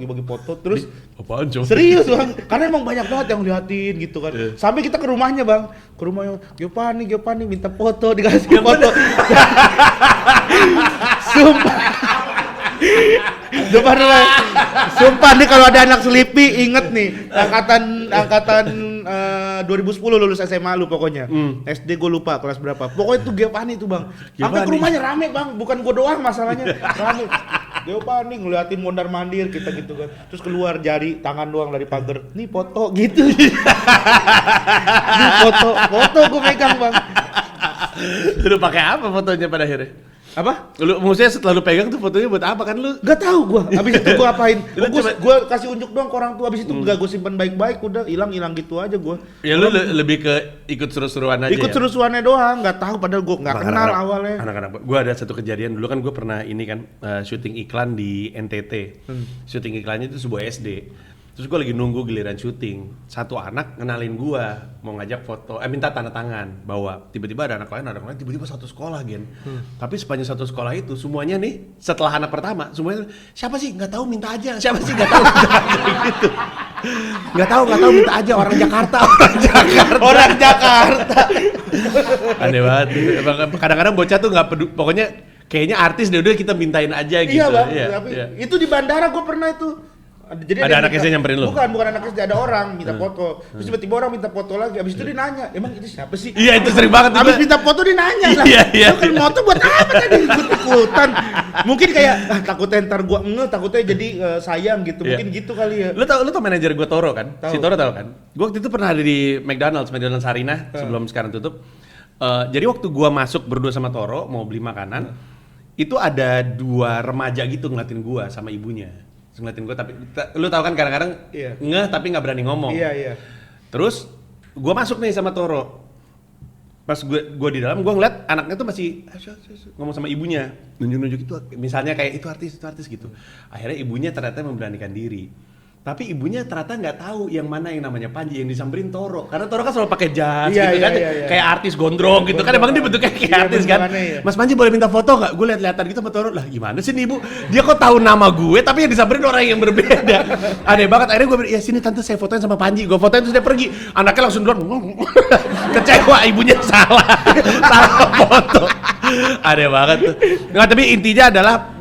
Terus apaan, coba? serius, Bang. Karena emang banyak banget yang liatin gitu kan. Sampai kita ke rumahnya, Bang. Ke rumahnya Giovanni minta foto, dikasih foto. Sumpah nih kalau ada anak Selipi inget nih angkatan 2010 lulus SMA lu pokoknya. SD gue lupa kelas berapa. Pokoknya itu Giovanni tuh, Bang. Sampai ke rumahnya rame, Bang. Bukan gue doang masalahnya. Rame. Giovanni ngeliatin mondar-mandir kita gitu kan. Terus keluar jari tangan doang dari pagar. Nih foto gitu. Nih foto gue megang, Bang. Lu pakai apa fotonya pada akhirnya? Apa? Lu maksudnya setelah lu pegang tuh fotonya buat apa kan lu? Gak tahu gua. Abis itu gua apain? Gua kasih unjuk doang ke orang tua. Abis itu gak gua simpan baik-baik, udah hilang gitu aja gua. Ya lu lebih ke ikut seru-seruan aja. Ikut seru-seruannya doang, nggak tahu padahal gua nggak kenal awalnya. Anak-anak gua ada satu kejadian dulu kan, gua pernah ini kan syuting iklan di NTT. Syuting iklannya itu sebuah SD. Terus gue lagi nunggu giliran syuting, satu anak ngenalin gue mau ngajak foto, minta tanda tangan, bawa. Tiba-tiba ada anak lain tiba-tiba satu sekolah Gen. Tapi sepanjang satu sekolah itu semuanya nih setelah anak pertama semuanya siapa sih nggak tahu minta aja, siapa sih nggak tahu minta aja gitu. Nggak tahu minta aja, orang Jakarta. Aneh banget. Kadang-kadang bocah tuh nggak peduli, pokoknya kayaknya artis deh udah kita mintain aja gitu. Iya, Bang. Tapi itu di bandara gue pernah itu. Jadi ada anak SD nyamperin lu? Bukan anak SD, ada orang minta foto. Terus tiba-tiba orang minta foto lagi. Abis itu dia nanya, emang itu siapa sih? Iya, itu sering banget. Abis minta foto dia nanya lah. Lu kan foto buat apa tadi? Ikut-ikutan. Mungkin kayak takutnya ntar gua takutnya jadi sayang gitu. Mungkin gitu kali ya. Lu tau manajer gua Toro kan? Tau. Si Toro tau kan? Gua waktu itu pernah ada di McDonald's Sarinah sebelum sekarang tutup. Jadi waktu gua masuk berdua sama Toro mau beli makanan, itu ada dua remaja gitu ngeliatin gua sama ibunya. Ngeliatin gue, tapi lu tahu kan kadang-kadang ngeh tapi nggak berani ngomong. Iya. Terus gue masuk nih sama Toro. Pas gue di dalam, gue ngeliat anaknya tuh masih ngomong sama ibunya, nunjuk-nunjuk itu, misalnya kayak itu artis gitu. Akhirnya ibunya ternyata memberanikan diri. Tapi ibunya ternyata nggak tahu yang mana yang namanya Panji, yang disamperin Toro. Karena Toro kan selalu pakai jas gitu kan, kayak artis gondrong gitu kan, emang dia bentuknya kayak artis kan. Mas Panji boleh minta foto nggak? Gue lihat-lihatan gitu sama Toro, lah gimana sih nih ibu? Dia kok tahu nama gue, tapi yang disamperin orang yang berbeda. Aneh banget. Akhirnya gue bilang, ya sini tante saya fotoin sama Panji. Gue fotoin terus dia pergi. Anaknya langsung duluan, kecewa, ibunya salah foto. Aneh banget tuh. Nggak, tapi intinya adalah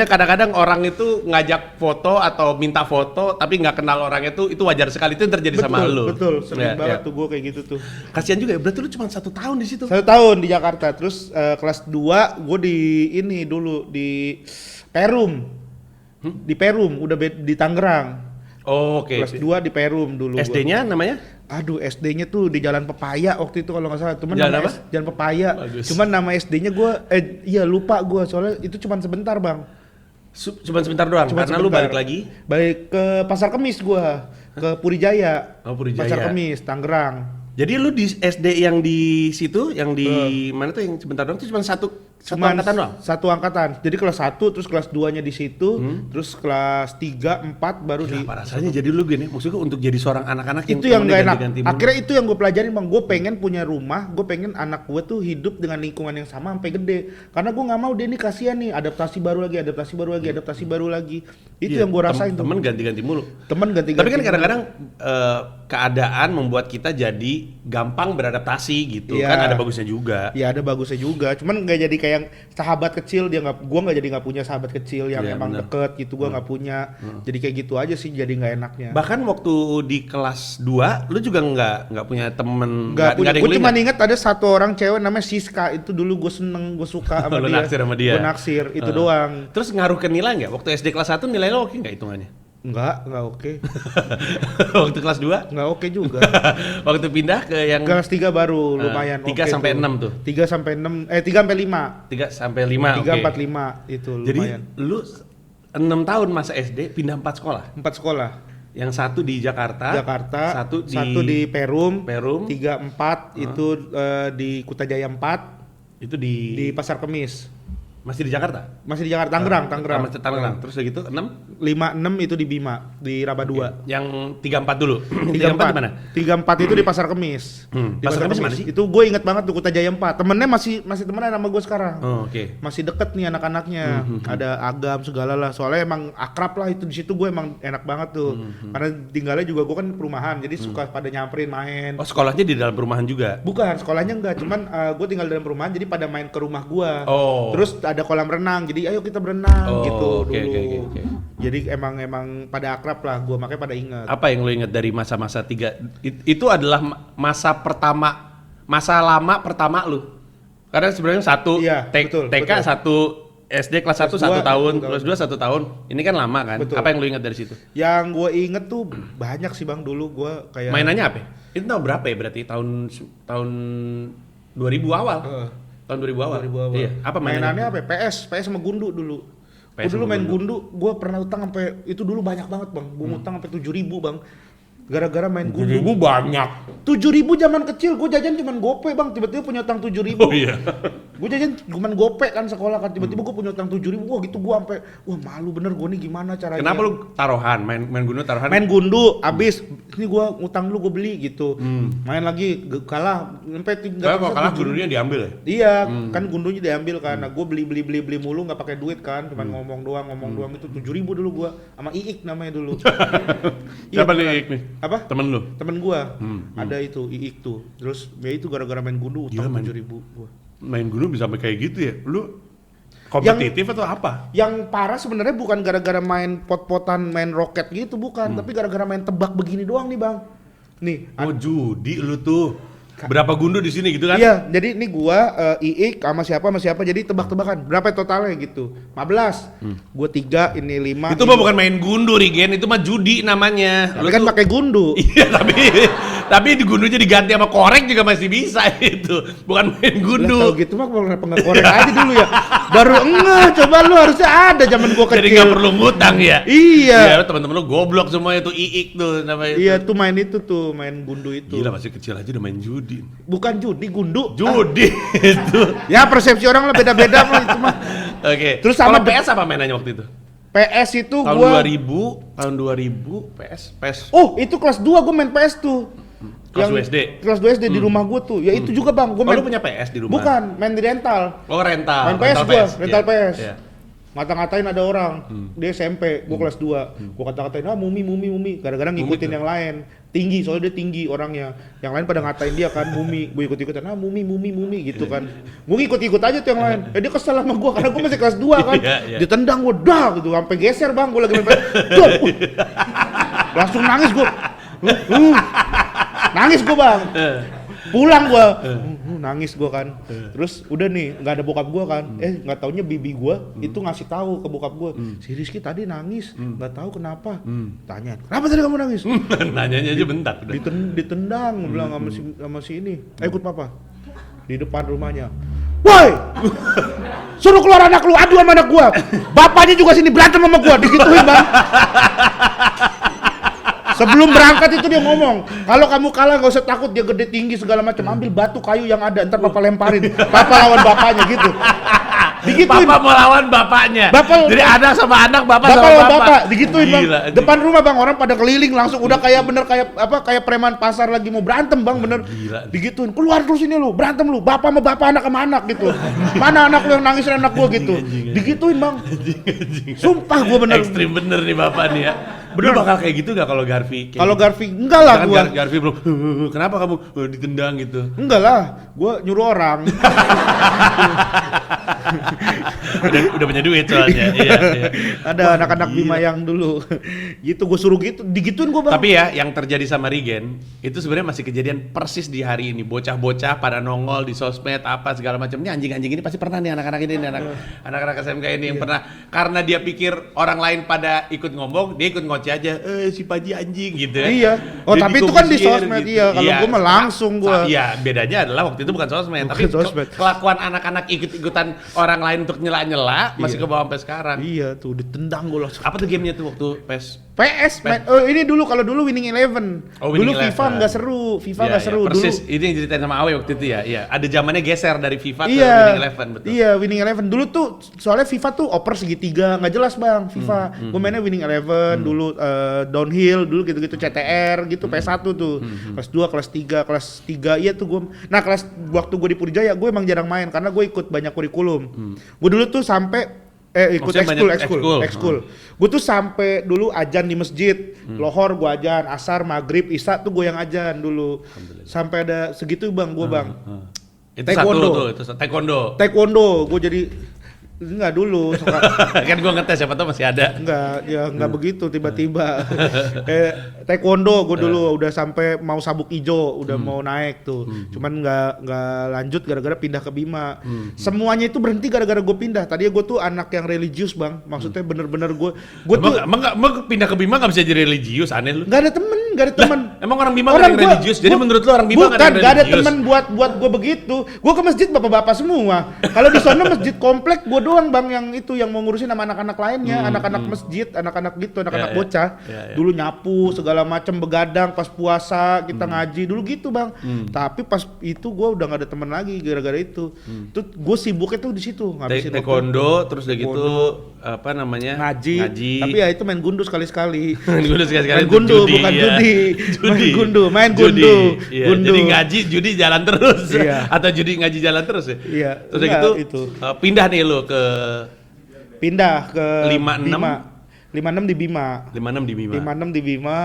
kadang-kadang orang itu ngajak foto atau minta foto tapi nggak kenal orangnya tuh, itu wajar sekali, itu yang terjadi sama lu. Betul, sering banget tuh gue kayak gitu tuh. Kasian juga ya, berarti lu cuma 1 tahun di situ. 1 tahun di Jakarta, terus kelas 2 gue di Perum. Di Perum, udah di Tangerang. Oh, oke. Kelas 2 di Perum dulu. SD-nya namanya? Aduh, SD-nya tuh di Jalan Pepaya waktu itu kalau nggak salah. Jalan Pepaya. Bagus. Cuman nama SD-nya gue lupa gue, soalnya itu cuman sebentar, Bang. Cuman sebentar doang, karena lu balik lagi? Balik ke Pasar Kemis gua, ke Purijaya. Oh, Purijaya. Pasar Kemis, Tangerang. Jadi lu di SD yang di situ, yang di mana tuh yang sebentar doang tuh cuma satu angkatan doang? Satu angkatan. Jadi kelas 1 terus kelas 2-nya di situ, terus kelas 3, 4 baru di. Apa rasanya jadi lu gini? Maksudnya untuk jadi seorang anak-anak itu yang gak enak. Akhirnya itu yang gue pelajarin, Bang. Gue pengen punya rumah, gue pengen anak gue tuh hidup dengan lingkungan yang sama sampai gede. Karena gue nggak mau dia nih kasihan nih, adaptasi baru lagi. Itu yang gue rasain tuh. Temen ganti-ganti mulu. Tapi kan kadang-kadang keadaan membuat kita jadi gampang beradaptasi gitu. Kan ada bagusnya juga. Iya, ada bagusnya juga. Cuman nggak jadi kayak sahabat kecil, gue nggak punya sahabat kecil yang emang deket gitu, gue nggak punya. Jadi kayak gitu aja sih, jadi nggak enaknya. Bahkan waktu di kelas 2 lu juga nggak punya temen? Nggak punya. Gue cuma inget ada satu orang cewek namanya Siska, itu dulu gue seneng, gue suka sama dia. Naksir sama dia? Gue naksir, itu doang. Terus ngaruh ke nilai nggak? Waktu SD kelas 1 nilai lo oke nggak hitungannya? Nggak oke. Waktu kelas 2? Nggak oke juga. Waktu pindah ke yang kelas 3 baru lumayan 3 sampai 6 tuh. 3 sampai 5. 3 sampai 5, 3 4, 5 itu lumayan. Jadi lu 6 tahun masa SD pindah 4 sekolah? 4 sekolah. Yang satu di Jakarta, satu di Perum, 3, 4 itu di Kutajaya 4, itu di Pasar Kemis. Masih di Jakarta? Masih di Jakarta, Tangerang. Masih Tangerang. Terus udah gitu 6? 56 itu di Bima, di Raba 2. Yang 34 dulu. 34 di mana? 34 itu di Pasar Kemis. Di Pasar Kemis mana sih? Itu gue inget banget tuh Kuta Jaya 4. Temennya masih temenan sama gue sekarang. Oh, oke. Masih deket nih anak-anaknya. Ada Agam segala lah. Soalnya emang akrab lah itu, di situ gue emang enak banget tuh. Karena tinggalnya juga gue kan perumahan, jadi suka pada nyamperin main. Oh, sekolahnya di dalam perumahan juga? Bukan, sekolahnya enggak, cuman gue tinggal dalam perumahan jadi pada main ke rumah gue. Oh. Terus ada kolam renang, jadi ayo kita berenang gitu oke, dulu. oke. Jadi emang pada akrab lah, gue makanya pada ingat. Apa yang lo ingat dari masa-masa itu adalah masa lama pertama lu? Karena sebenarnya satu Iya, betul. TK, satu SD kelas 1 1 tahun, kelas 2 1 tahun. Ini kan lama kan? Betul. Apa yang lo ingat dari situ? Yang gue inget tuh banyak sih Bang, dulu gue kayak Mainannya apa? Itu tahun berapa ya berarti? Tahun 2000 awal. Tahun 2000 awal. 2000 awal. Iya. Apa mainannya apa? PS sama gundu dulu. Gue dulu main gundu, gue pernah utang sampai itu dulu banyak banget Bang. Gue utang sampai 7.000 Bang. Gara-gara main gundu. 7.000 banyak. 7.000 zaman kecil, gue jajan cuman gope Bang, tiba-tiba punya utang 7.000. Oh iya. Gue jajan cuman gope kan sekolah kan, tiba-tiba gue punya utang 7.000. Wah gitu gue sampai, wah malu bener gue nih gimana caranya. Kenapa lu taruhan? Main gundu taruhan? Main gundu, abis ini gue utang dulu gue beli gitu. Main lagi kalah sampai Kalau kalah gundunya diambil ya? Iya, kan gundunya diambil kan. Nah, gue beli mulu nggak pakai duit kan, cuman ngomong doang itu 7.000 dulu gue sama Iik namanya dulu. Siapa nih Iik nih? Apa? Temen lu? Temen gue, ada itu Iik tuh. Terus ya itu gara-gara main gundu utang 7.000 gue. Main gundu bisa sampai kayak gitu ya? Lu kompetitif atau apa? Yang parah sebenarnya bukan gara-gara main pot-potan, main roket gitu bukan, tapi gara-gara main tebak begini doang nih Bang. Nih, Oh judi lu tuh. Berapa gundu di sini gitu kan? iya, jadi ini gua Iik sama siapa jadi tebak-tebakan. Berapa totalnya gitu? 15. Gua 3, ini 5. Itu mah bukan main gundu, Rigen, itu mah judi namanya. Tapi kan pakai gundu. Iya, tapi di gundunya diganti sama korek juga masih bisa itu. Bukan main gundu. Lah, tahu gitu mah kenapa nggak korek aja dulu ya. Baru coba lu harusnya ada zaman gua kecil. Jadi nggak perlu ngutang ya? Iya. Iya, teman-teman lu goblok semua itu Iik tuh namanya. Iya, tuh main gundu itu. Gila, masih kecil aja udah main judi. Bukan judi, gundu. Judi itu. Ya persepsi orang lah beda-beda mah itu mah. Oke. Terus sama kalau PS apa mainannya waktu itu? PS itu Tahun gua 2000 PS. Oh, itu kelas 2 gua main PS tuh. Kelas 2 SD? Kelas 2 SD di rumah gua tuh. Ya itu juga Bang, gua Oh, main. lu punya PS di rumah? Bukan, main di rental. Oh, rental. Main PS gua, rental Iya, PS. iya. Ngata-ngatain ada orang, dia SMP, gua kelas 2. Gua kata-katain, mumi. Gara-gara ngikutin yang lain. Tinggi, soalnya dia tinggi orangnya. Yang lain pada ngatain dia kan, mumi. Gua ikut-ikutan, mumi gitu kan. Gua ikut-ikut aja tuh yang lain. Dia kesel sama gua karena gua masih kelas 2 kan. Iya. Ditendang gua, dah gitu, sampai geser Bang, gua lagi main PS. Duh, langsung nangis gua. Nangis gua Bang. Pulang gua, nangis gua kan. Terus udah nih, nggak ada bokap gua kan. Nggak taunya bibi gua itu ngasih tahu ke bokap gua, si Rizky tadi nangis, nggak tahu kenapa. Tanya, kenapa tadi kamu nangis? Nanyanya aja bentar. Ditendang, bilang sama si ini. Ikut papa di depan rumahnya. Woi, suruh keluar anak lu, adu sama anak gua. Bapaknya juga sini berantem sama gua, digituin Bang. Sebelum berangkat itu dia ngomong, kalau kamu kalah gak usah takut, dia gede tinggi segala macam, ambil batu kayu yang ada, ntar papa lemparin, papa lawan bapaknya gitu. Digituin. Bapak mau lawan bapaknya. Jadi anak sama anak, bapak sama lawan bapak. bapak, digituin Bang. Gila, Depan rumah Bang, orang pada keliling langsung, udah kayak preman pasar lagi mau berantem Bang, bener. Gila. Digituin, keluar terus ini lu, berantem lu, bapak sama bapak, anak sama anak gitu. Mana anak lu yang nangisin anak gua gitu. Digituin Bang. Sumpah gua bener. Ekstrim bener nih bapak nih ya. Bener bakal kayak gitu gak kalau Garfi? Kalau Garfi enggak lah gua. Garfi belum. Kenapa kamu ditendang gitu? Enggak lah, gua nyuruh orang. udah punya duit soalnya. Iya. Ada anak-anak Bima yang dulu. Gitu gua suruh gitu, digituin gua Bang. Tapi ya yang terjadi sama Rigen itu sebenarnya masih kejadian persis di hari ini. Bocah-bocah pada nongol di sosmed apa segala macam. Ini anjing-anjing ini pasti pernah nih anak-anak ini anak-anak SMK ini yang pernah, karena dia pikir orang lain pada ikut ngomong, dia ikut ngoceh aja, si Paji anjing gitu ya. Iya. Oh, Dia tapi itu kan di sosmed gitu. iya. Kalau gua mah langsung gua. Iya, bedanya adalah waktu itu bukan sosmed, Bukan tapi sosmed. kelakuan anak-anak ikut-ikutan orang lain untuk nyela-nyela masih ke bawah sampai sekarang. Iya tuh ditendang gua langsung. Apa tuh gamenya tuh waktu PES? PS, ini dulu kalau dulu Winning Eleven. Dulu FIFA nggak seru, Persis, ini yang ceritain sama Awe waktu itu ya. Iya, ada zamannya geser dari FIFA ke Iya, Winning Eleven, betul. Iya, Winning Eleven dulu tuh soalnya FIFA tuh oper segitiga, nggak jelas bang FIFA. Gue mainnya Winning Eleven dulu, downhill dulu gitu-gitu, CTR gitu, PS1 tuh, kelas 2, kelas 3, iya tuh gue. Nah waktu gue di Purijaya gue emang jarang main karena gue ikut banyak kurikulum. Gue dulu tuh sampai ikut ekskul. Gue tuh sampai dulu ajan di masjid, lohor gue ajan, asar, maghrib, isya tuh gue yang ajan dulu. Sampai ada segitu bang, gue bang. Itu taekwondo. Taekwondo, gue jadi enggak dulu. Kan gue ngetes siapa tau masih ada. Enggak begitu tiba-tiba. Taekwondo gue dulu udah sampai mau sabuk ijo, udah mau naik tuh. Cuman enggak lanjut gara-gara pindah ke Bima. Semuanya itu berhenti gara-gara gue pindah. Tadinya gue tuh anak yang religius bang. Maksudnya bener-bener gue tuh emang pindah ke Bima enggak bisa jadi religius, aneh lu. Enggak ada temen. Emang orang Bima enggak ada religius. Jadi menurut lu orang Bima enggak ada religius? Bukan, enggak ada temen buat gue begitu. Gue ke masjid bapak-bapak semua. Kalau di sana masjid komplek gue doang bang yang itu yang mau ngurusin sama anak-anak lainnya, anak-anak masjid, anak-anak gitu, anak-anak bocah. Dulu nyapu segala macam, begadang pas puasa kita ngaji dulu gitu bang. Tapi pas itu gue udah nggak ada teman lagi gara-gara itu. Tuh gue sibuknya tuh di situ ngabisin taekwondo, terus udah gitu apa namanya ngaji. Tapi ya itu main gundu sekali-sekali. Main gundu bukan judi. Main gundu. Jadi ngaji judi jalan terus atau judi ngaji jalan terus ya. Iya. Terus udah gitu pindah nih lo ke 56 di Bima. 56 di Bima.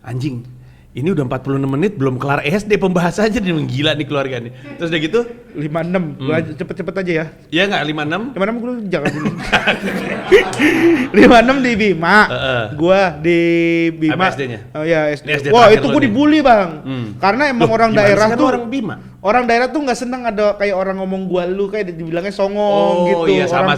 Anjing. Ini udah 46 menit belum kelar SD pembahasannya nih, gila nih keluarga nih. Terus udah gitu 56. Gua cepet-cepet aja ya. Iya enggak 56? 56 gua jangan dulu. 56 di Bima. Gua di Bima. SD-nya. Oh iya, SD. Wah, itu gua dibully, Bang. Karena emang orang daerah tuh orang Bima. Orang daerah tuh nggak seneng ada kayak orang ngomong gua lu kayak dibilangnya songong gitu. Iya, orang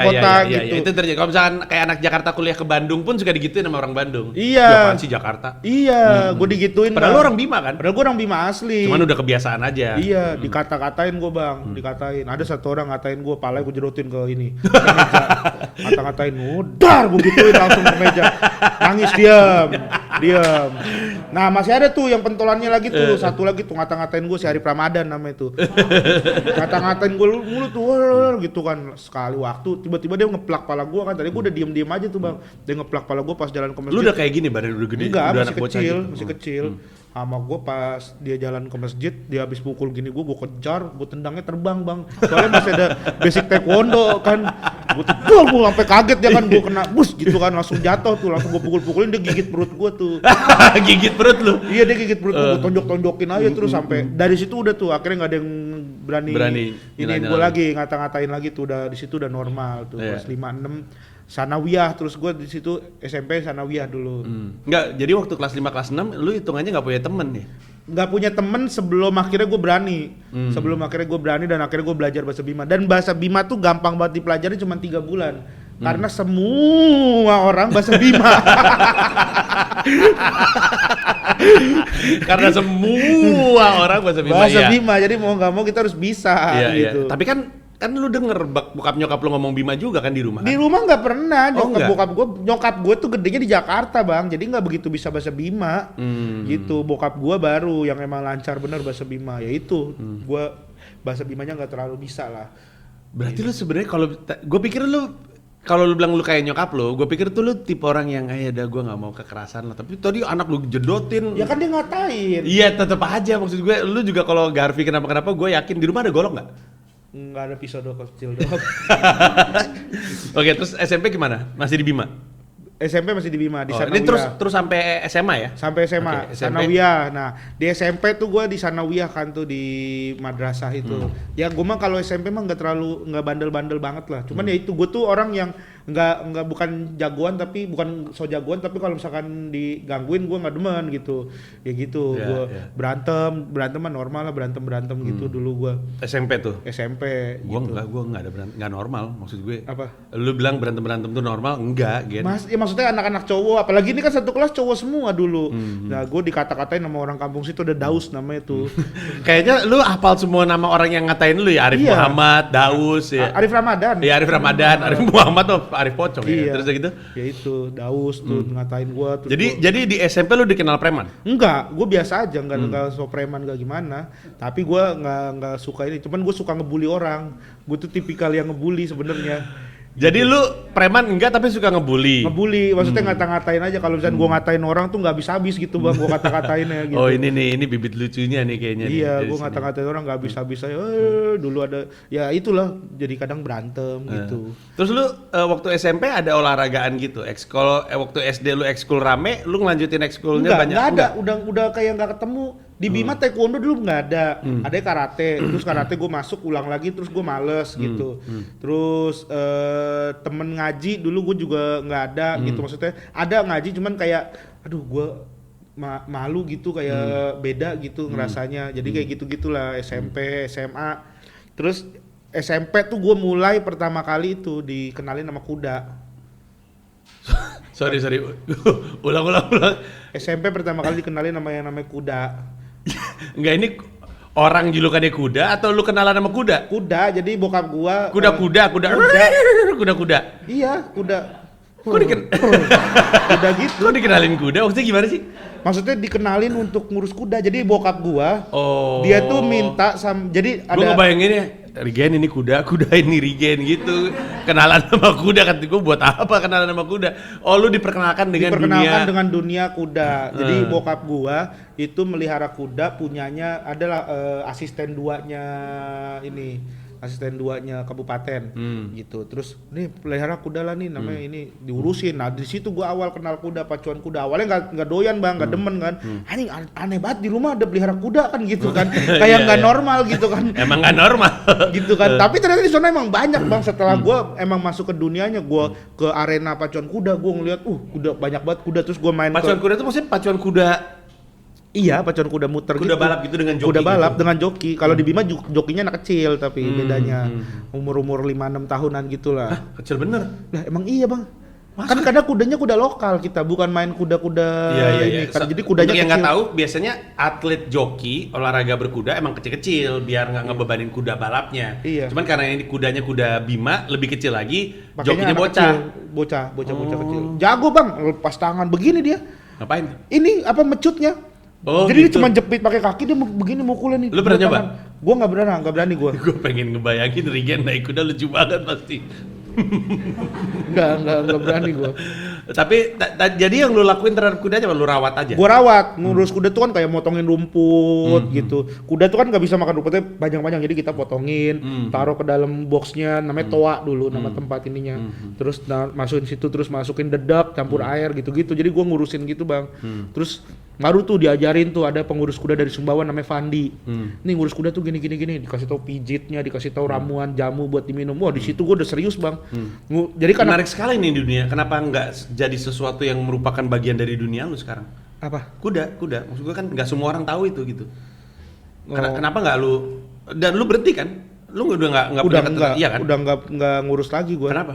kota gitu. Itu terjadi. Kalau misalkan kayak anak Jakarta kuliah ke Bandung pun suka digituin sama orang Bandung. Iya. Apaan sih Jakarta? Iya, gua digituin. Padahal lu orang Bima kan? Padahal gua orang Bima asli. Cuman udah kebiasaan aja. Iya, dikata-katain gua bang, dikatain. Ada satu orang ngatain gua, palanya gua jerotin ke ini. Kata-katain, udar gua gituin langsung ke meja. Nangis diam. Nah masih ada tuh yang pentolannya lagi tuh, satu lagi tuh ngata-ngatain gua si Arif Ramadan namanya tuh. Ngata-ngatain gua mulu tuh, gitu kan. Sekali waktu tiba-tiba dia ngeplak pala gua kan. Tadi gua udah diem-diem aja tuh bang. Dia ngeplak pala gua pas jalan ke masjid. Lu udah kayak gini badan udah gede? Enggak, udah masih kecil. Sama gue pas dia jalan ke masjid, dia habis pukul gini gue kejar, gue tendangnya terbang bang. Soalnya masih ada basic taekwondo kan. Gue sampai kaget ya kan, gue kena bus gitu kan, langsung jatuh tuh, langsung gue pukul-pukulin, dia gigit perut gue tuh. Gigit perut lu? Iya dia gigit perut gue tonjok-tonjokin aja terus sampai dari situ udah tuh akhirnya nggak ada yang berani ini gue lagi ngata-ngatain lagi tuh, udah di situ udah normal tuh. Kelas 5-6 Sanawiyah, terus gue di situ SMP Sanawiyah dulu. Enggak, jadi waktu kelas 5 kelas 6 lu hitungannya enggak punya temen ya? Enggak punya temen sebelum akhirnya gue berani. Sebelum akhirnya gue berani dan akhirnya gue belajar bahasa Bima. Dan bahasa Bima tuh gampang banget dipelajari cuma 3 bulan. Karena semua orang bahasa Bima. Karena semua orang bahasa Bima. Bahasa Bima, jadi mau nggak mau kita harus bisa gitu. Tapi kan lu denger bokap nyokap lu ngomong Bima juga kan di rumah? Di rumah nggak pernah. Nyokap gue tuh gedenya di Jakarta bang, jadi nggak begitu bisa bahasa Bima. Gitu. Bokap gue baru yang emang lancar bener bahasa Bima. Ya itu, gue bahasa Bimanya nggak terlalu bisa lah. Berarti lu sebenarnya kalau lu bilang lu kayak nyokap lu, gue pikir tuh lu tipe orang yang dah gue nggak mau kekerasan lah. Tapi tadi anak lu jedotin. Ya kan dia ngatain. Iya tetep aja, maksud gue lu juga kalau Garfi kenapa gue yakin di rumah ada golok nggak? Nggak ada pisau kecil doang. Oke, terus SMP gimana? Masih di Bima? SMP masih di Bima, di Sanawiyah. Ini terus sampai SMA ya? Sampai SMA, Sanawiyah. Nah, di SMP tuh gue di Sanawiyah kan tuh di madrasah itu. Ya gue mah kalau SMP mah nggak bandel-bandel banget lah. Cuman ya itu gue tuh orang yang nggak bukan jagoan tapi bukan so jagoan, tapi kalau misalkan digangguin gue nggak demen gitu. Ya gitu, gue berantem mah normal lah, berantem gitu dulu gue. SMP tuh? SMP. Gue gitu. gue nggak ada nggak normal, maksud gue. Apa? Lu bilang berantem tuh normal? Enggak, gitu. Maksudnya anak-anak cowok, apalagi ini kan satu kelas cowok semua dulu. Nah gue dikata-katain sama orang kampung situ, ada Daus namanya tuh. Kayaknya lu hafal semua nama orang yang ngatain lu ya? Arif Muhammad, Daus ya? Arif Ramadan. Iya Arif Ramadan, Arif Muhammad tuh Pak Arif Pocong Iya. ya. Terus gitu. Ya itu, Daus tuh ngatain gua terus Jadi di SMP lu dikenal preman? enggak, gue biasa aja, enggak so preman enggak gimana. Tapi gue enggak suka ini, cuman gue suka ngebully orang. Gue tuh tipikal yang ngebully sebenarnya. Jadi lu preman enggak tapi suka ngebully? Ngebully, maksudnya ngata-ngatain aja. Kalau misalnya gue ngatain orang tuh nggak habis-habis gitu bang, gue kata-katainnya gitu. Oh ini bibit lucunya nih kayaknya. Iya, nih, gue dari ngata-ngatain orang nggak habis-habis aja. Dulu ada, ya itulah, jadi kadang berantem gitu. Terus lu waktu SMP ada olahragaan gitu? Waktu SD lu ekskul rame, lu ngelanjutin ekskulnya banyak? Nggak ada, udah kayak nggak ketemu. Di Bima taekwondo dulu nggak ada, ada karate. Terus karate gue masuk ulang lagi, terus gue males gitu. Terus temen ngaji dulu gue juga nggak ada gitu, maksudnya ada ngaji cuman kayak, aduh gue malu gitu, kayak beda gitu ngerasanya. Jadi kayak gitu-gitulah SMP, SMA. Terus SMP tuh gue mulai pertama kali itu dikenalin sama kuda. Sorry. ulang. SMP pertama kali dikenalin sama yang namanya kuda. Enggak, ini orang julukannya kuda atau lu kenalan sama kuda? Kuda, jadi bokap gua Kuda. Iya, kuda. Kok Kuda gitu. Kok dikenalin kuda? Maksudnya gimana sih? Maksudnya dikenalin untuk ngurus kuda. Jadi bokap gua, Oh. dia tuh minta jadi Gue ada ngebayangin ya, Rigen ini kuda ini Rigen gitu. Kenalan sama kuda, kata gue buat apa kenalan sama kuda? Oh, lu diperkenalkan dengan dunia kuda. Jadi bokap gua itu melihara kuda, punyanya adalah asisten duanya kabupaten gitu. Terus nih pelihara kuda lah nih namanya, ini diurusin. Nah di situ gua awal kenal kuda, pacuan kuda. Awalnya nggak doyan bang, nggak demen kan. Anjing aneh banget di rumah ada pelihara kuda kan gitu kan. Kayak nggak normal gitu kan. Emang nggak normal gitu kan. Tapi ternyata di sana emang banyak bang. Setelah gua emang masuk ke dunianya, gua ke arena pacuan kuda, gua ngeliat kuda banyak banget kuda. Terus gua main pacuan kuda itu maksudnya pacuan kuda. Iya, pacuan kuda muter kuda gitu. balap gitu dengan joki. Kuda balap gitu. dengan joki. Kalau di Bima jokinya anak kecil, tapi bedanya umur 5-6 tahunan gitulah. Kecil bener. Lah emang iya bang. Kan kadang kudanya kuda lokal kita, bukan main kuda-kuda ini. Kan, jadi kudanya untuk yang kecil. nggak tahu, biasanya atlet joki olahraga berkuda emang kecil-kecil biar nggak ngebebanin kuda balapnya. Iya. Cuman karena ini kudanya kuda Bima lebih kecil lagi, Makanya jokinya anak bocah. Bocah kecil. Jago bang, lepas tangan begini dia. Ngapain? Ini apa mecutnya? Oh, jadi gitu. dia cuma jepit pakai kaki, dia begini mukulnya nih. Lu pernah nyoba? Gua nggak berani gua. Gue pengen ngebayangin Rigen naik kuda lucu banget pasti. Nggak berani gua. Tapi jadi yang lu lakuin terhadap kudanya apa lu rawat aja? Gua rawat, ngurus kuda tuh kan kayak motongin rumput gitu. Kuda tuh kan nggak bisa makan rumputnya panjang-panjang, jadi kita potongin, taruh ke dalam boxnya, namanya toa dulu, nama tempat ininya. Terus masukin situ, terus masukin dedak, campur air gitu-gitu. Jadi gua ngurusin gitu bang. Terus baru tuh diajarin tuh ada pengurus kuda dari Sumbawa namanya Fandi. Nih ngurus kuda tuh gini, dikasih tahu pijitnya, dikasih tahu ramuan jamu buat diminum. Wah di situ gua udah serius bang. Jadi kan menarik sekali nih dunia. Kenapa nggak jadi sesuatu yang merupakan bagian dari dunia lu sekarang? apa? Kuda. Maksud gue kan nggak semua orang tahu itu gitu. Kenapa nggak lu? Dan lu berhenti kan? Lu udah nggak punya ketentuan, iya kan? Udah nggak ngurus lagi gua. Kenapa?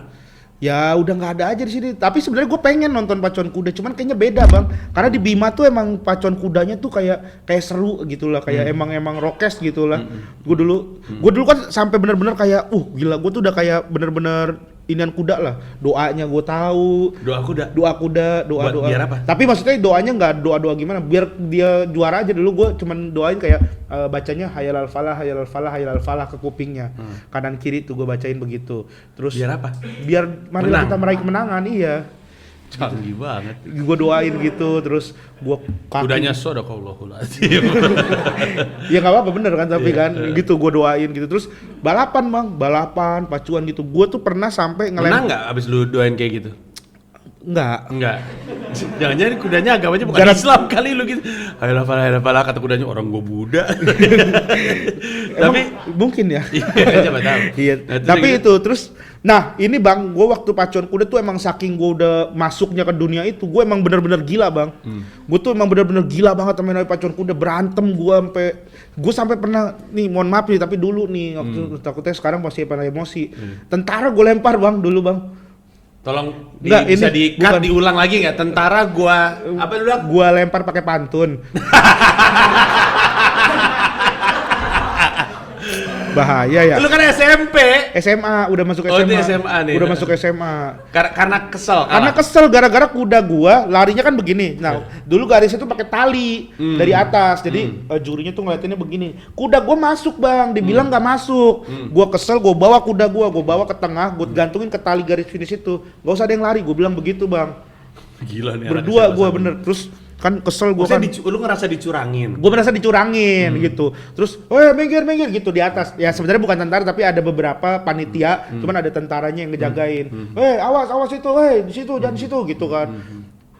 Ya udah nggak ada aja di sini. Tapi sebenarnya gue pengen nonton pacuan kuda, cuman kayaknya beda bang. Karena di Bima tuh emang pacuan kudanya tuh kayak seru gitulah, kayak emang rokes gitulah. Gue dulu kan sampai bener-bener kayak, gila, gue tuh udah kayak bener-bener inian kuda lah. Doanya gue tahu. Doa kuda. Doa. Biar apa? Tapi maksudnya doanya nggak doa gimana? Biar dia juara aja dulu. Gue cuman doain kayak bacanya hayal al falah ke kupingnya. Kanan kiri tuh gue bacain begitu. Terus Biar apa? Biar marilah kita meraih kemenangan, iya. Canggih banget. Gue doain gitu, terus gue Kudanya sadaqallahul azim. Ya nggak apa-apa bener kan, tapi kan gitu gue doain gitu. Terus balapan pacuan gitu. Gue tuh pernah sampai Menang nggak abis lu doain kayak gitu? Enggak. Jangan-jangan kudanya agamanya bukan Islam kali lu gitu. Hayal falah kata kudanya orang gua Buddha. Tapi mungkin ya. Iya, coba tahu. Iya. Tapi itu terus ini bang, gue waktu pacuan kuda tuh emang saking gue udah masuknya ke dunia itu, gue emang bener-bener gila bang. Gue tuh emang bener-bener gila banget sama pacuan kuda, berantem gue sampai pernah nih, mohon maaf nih, tapi dulu nih waktu takutnya sekarang pasti pada emosi. Tentara gue lempar bang dulu bang. Tolong bisa diulang lagi nggak? Tentara gua apa dulu? Gua lempar pakai pantun. Bahaya ya. Lu kan SMP. SMA, udah masuk SMA. Oh, itu SMA nih. Udah masuk SMA. Karena kesel kalah. Karena kesel gara-gara kuda gua larinya kan begini. Nah, dulu garisnya tuh pakai tali dari atas. Jadi jurinya tuh ngeliatinnya begini. Kuda gua masuk, Bang. Dibilang nggak masuk. Gua kesel, gua bawa kuda gua bawa ke tengah, gua gantungin ke tali garis finish itu. Nggak usah ada yang lari, gua bilang begitu, Bang. Gila nih. Berdua gua bener. Terus kan kesel gua kan. Lu ngerasa dicurangin. Gue merasa dicurangin gitu. Terus, minggir gitu di atas. Ya sebenarnya bukan tentara tapi ada beberapa panitia, cuman ada tentaranya yang ngejagain. Awas itu, di situ jangan di situ gitu kan.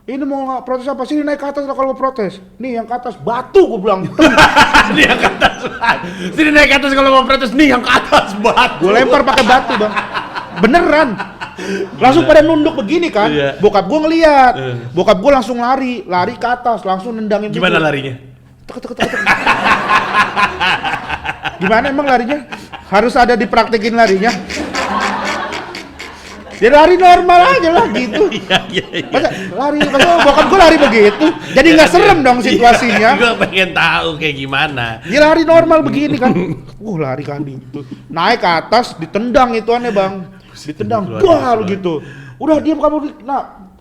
Ini mau protes apa? Sini naik ke atas lah kalau mau protes. Nih yang ke atas batu gue bilang. Nih yang ke atas. Sini naik ke atas kalau mau protes. Nih yang ke atas batu. Gue lempar pakai batu, Bang. Beneran. Langsung pada nunduk begini kan. Iya. Bokap gue ngeliat. Bokap gue langsung lari ke atas, langsung nendangin. Gimana larinya? Tek. Gimana emang larinya? Harus ada dipraktekin larinya. Dia lari normal aja lah gitu. Iya. Masa bokap gue lari begitu. Jadi nggak serem dong situasinya. Gue pengen tahu kayak gimana. Dia lari normal begini kan. Lari kan gitu. Naik ke atas ditendang itu aneh, Bang. Ditendang, wah gitu. Udah diam kamu,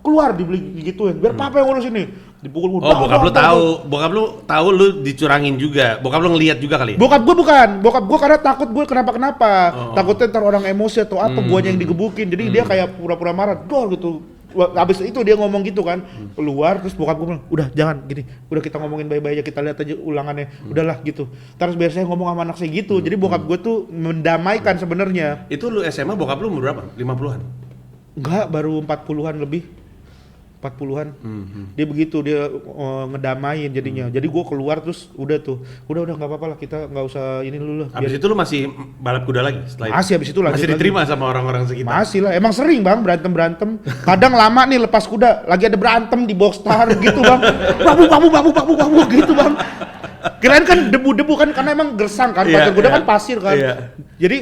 keluar digituin. Biar papa yang ngurus ini. Dipukul. Bokap lu tahu lu dicurangin juga. Bokap lu ngelihat juga kali. Bokap gue bukan. Bokap gue karena takut gue kenapa. Takutnya ntar orang emosi atau apa guanya yang digebukin. Jadi dia kayak pura-pura marah. Gitu. Habis itu dia ngomong gitu kan, keluar terus bokap gue bilang, udah jangan gini, udah kita ngomongin baik-baik aja, kita lihat aja ulangannya, udahlah gitu. Terus biar saya ngomong sama anak saya gitu, jadi bokap gue tuh mendamaikan sebenarnya. Itu lu SMA bokap lu umur berapa? 50-an? Enggak, baru 40-an lebih. 40-an. Dia begitu, dia ngedamain jadinya. Jadi gue keluar terus udah nggak apa-apa lah, kita nggak usah ini dulu lah. Habis itu lu masih balap kuda lagi setelah itu? Masih habis itu masih diterima sama orang-orang sekitar? Masih lah, emang sering Bang berantem. Kadang lama nih lepas kuda, lagi ada berantem di Boxstar gitu Bang. Babu gitu Bang. Kirain kan debu-debu kan karena emang gersang kan, pacar kuda kan pasir kan. Jadi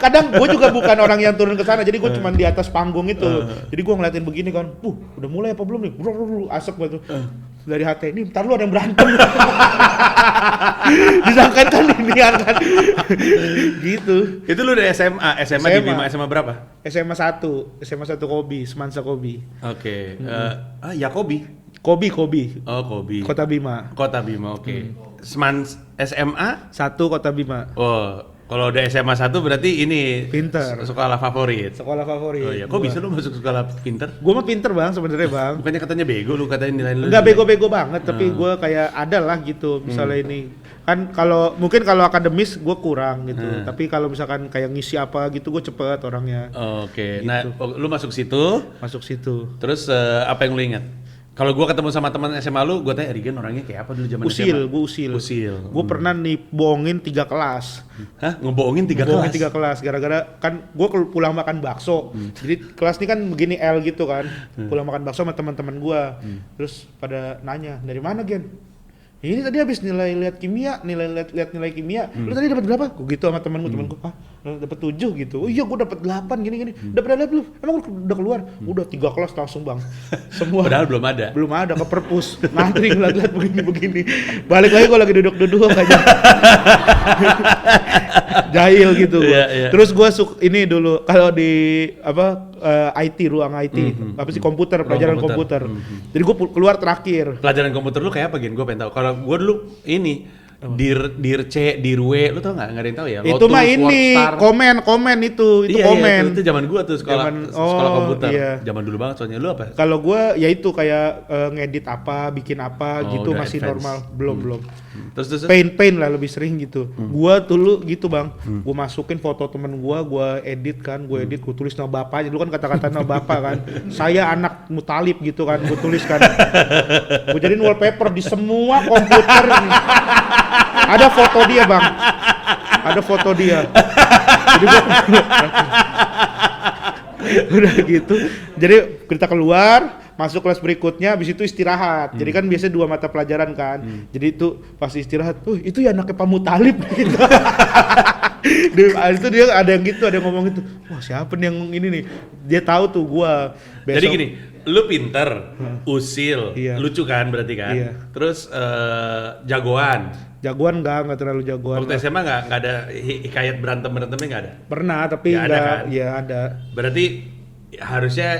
kadang gue juga bukan orang yang turun ke sana, jadi gue cuma di atas panggung itu. Jadi gue ngeliatin begini kan, udah mulai apa belum nih? Asap gitu. Dari hati ini, ntar lu ada yang berantem. Disangkain kan ini kan. Gitu. Itu lu udah SMA di Bima, SMA berapa? SMA 1 Kobi, Semansa Kobi. Oke. Yakobi. Kobi. Oh, Kobi. Kota Bima, oke. SMA 1 Kota Bima. Oh, kalau udah SMA 1 berarti ini Pinter. sekolah favorit. Sekolah favorit. Oh iya, kok bisa lu masuk sekolah pinter? Gue mah pinter Bang sebenarnya Bang. Bukannya katanya bego, lu katanya nilai lu. Enggak bego-bego banget, tapi gue kayak ada lah gitu misalnya ini. Kan mungkin kalau akademis gue kurang gitu. Tapi kalau misalkan kayak ngisi apa gitu gue cepet orangnya. Oke. Gitu. Nah, lu masuk situ. Terus apa yang lu ingat? Kalau gue ketemu sama teman SMA lu, gue tanya Rigen orangnya kayak apa dulu zaman SMA? Usil. Gue pernah nih bohongin 3 kelas. Hah? Ngebohongin 3 kelas? Ngebohongin 3 kelas, gara-gara kan gue pulang makan bakso. Jadi kelas ini kan begini L gitu kan. Pulang makan bakso sama teman-teman gue. Terus pada nanya, dari mana Gen? Ini tadi habis lihat nilai kimia. Lu tadi dapat berapa? Gue gitu sama temanku. Dapat 7 gitu. Oh iya, gue dapat 8 gini. Dapat belum? Emang udah keluar? Udah 3 kelas langsung Bang. Semua. Padahal belum ada ke perpus. Ngantri ngeliat begini. Balik lagi gue lagi duduk aja. Jahil gitu gua. Yeah. Terus gue ini dulu kalau di IT, ruang IT, apa sih pelajaran komputer. Jadi gue keluar terakhir. Pelajaran komputer lu kayak apa Gen? Gue pengen tahu. Kalau gue dulu ini dir C, dir W, lu tau nggak? Nggak ada yang tahu ya? Itu mah ini komen itu komen. Itu zaman gua tuh sekolah komputer. Iya. Zaman dulu banget soalnya. Lu apa? Kalau gua ya itu kayak ngedit apa, bikin apa gitu masih advance. normal. Belum. Terus Paint lah lebih sering gitu. Gua dulu gitu Bang. Gua masukin foto temen gua edit kan, gua tulis nama bapaknya. Dulu kan kata-kata nama bapak kan. Saya anak Mutalib gitu kan, gua tulis kan. Gua jadiin wallpaper di semua komputer. Ada foto dia Bang. Jadi gua udah gitu. Jadi kita keluar, masuk kelas berikutnya, habis itu istirahat. Jadi kan biasanya 2 mata pelajaran kan. Jadi itu pas istirahat, itu ya anaknya Pak Mutalib gitu. Itu dia ada yang ngomong gitu. Wah, siapa nih yang ini nih? Dia tahu tuh gua. Jadi gini, lu pinter, usil, Iya. lucu kan berarti kan? Iya. Terus jagoan. Jagoan enggak terlalu jagoan. Waktu SMA nggak ada hikayat berantemnya nggak ada? Pernah tapi Ya, ada enggak, kan? ya ada. Berarti harusnya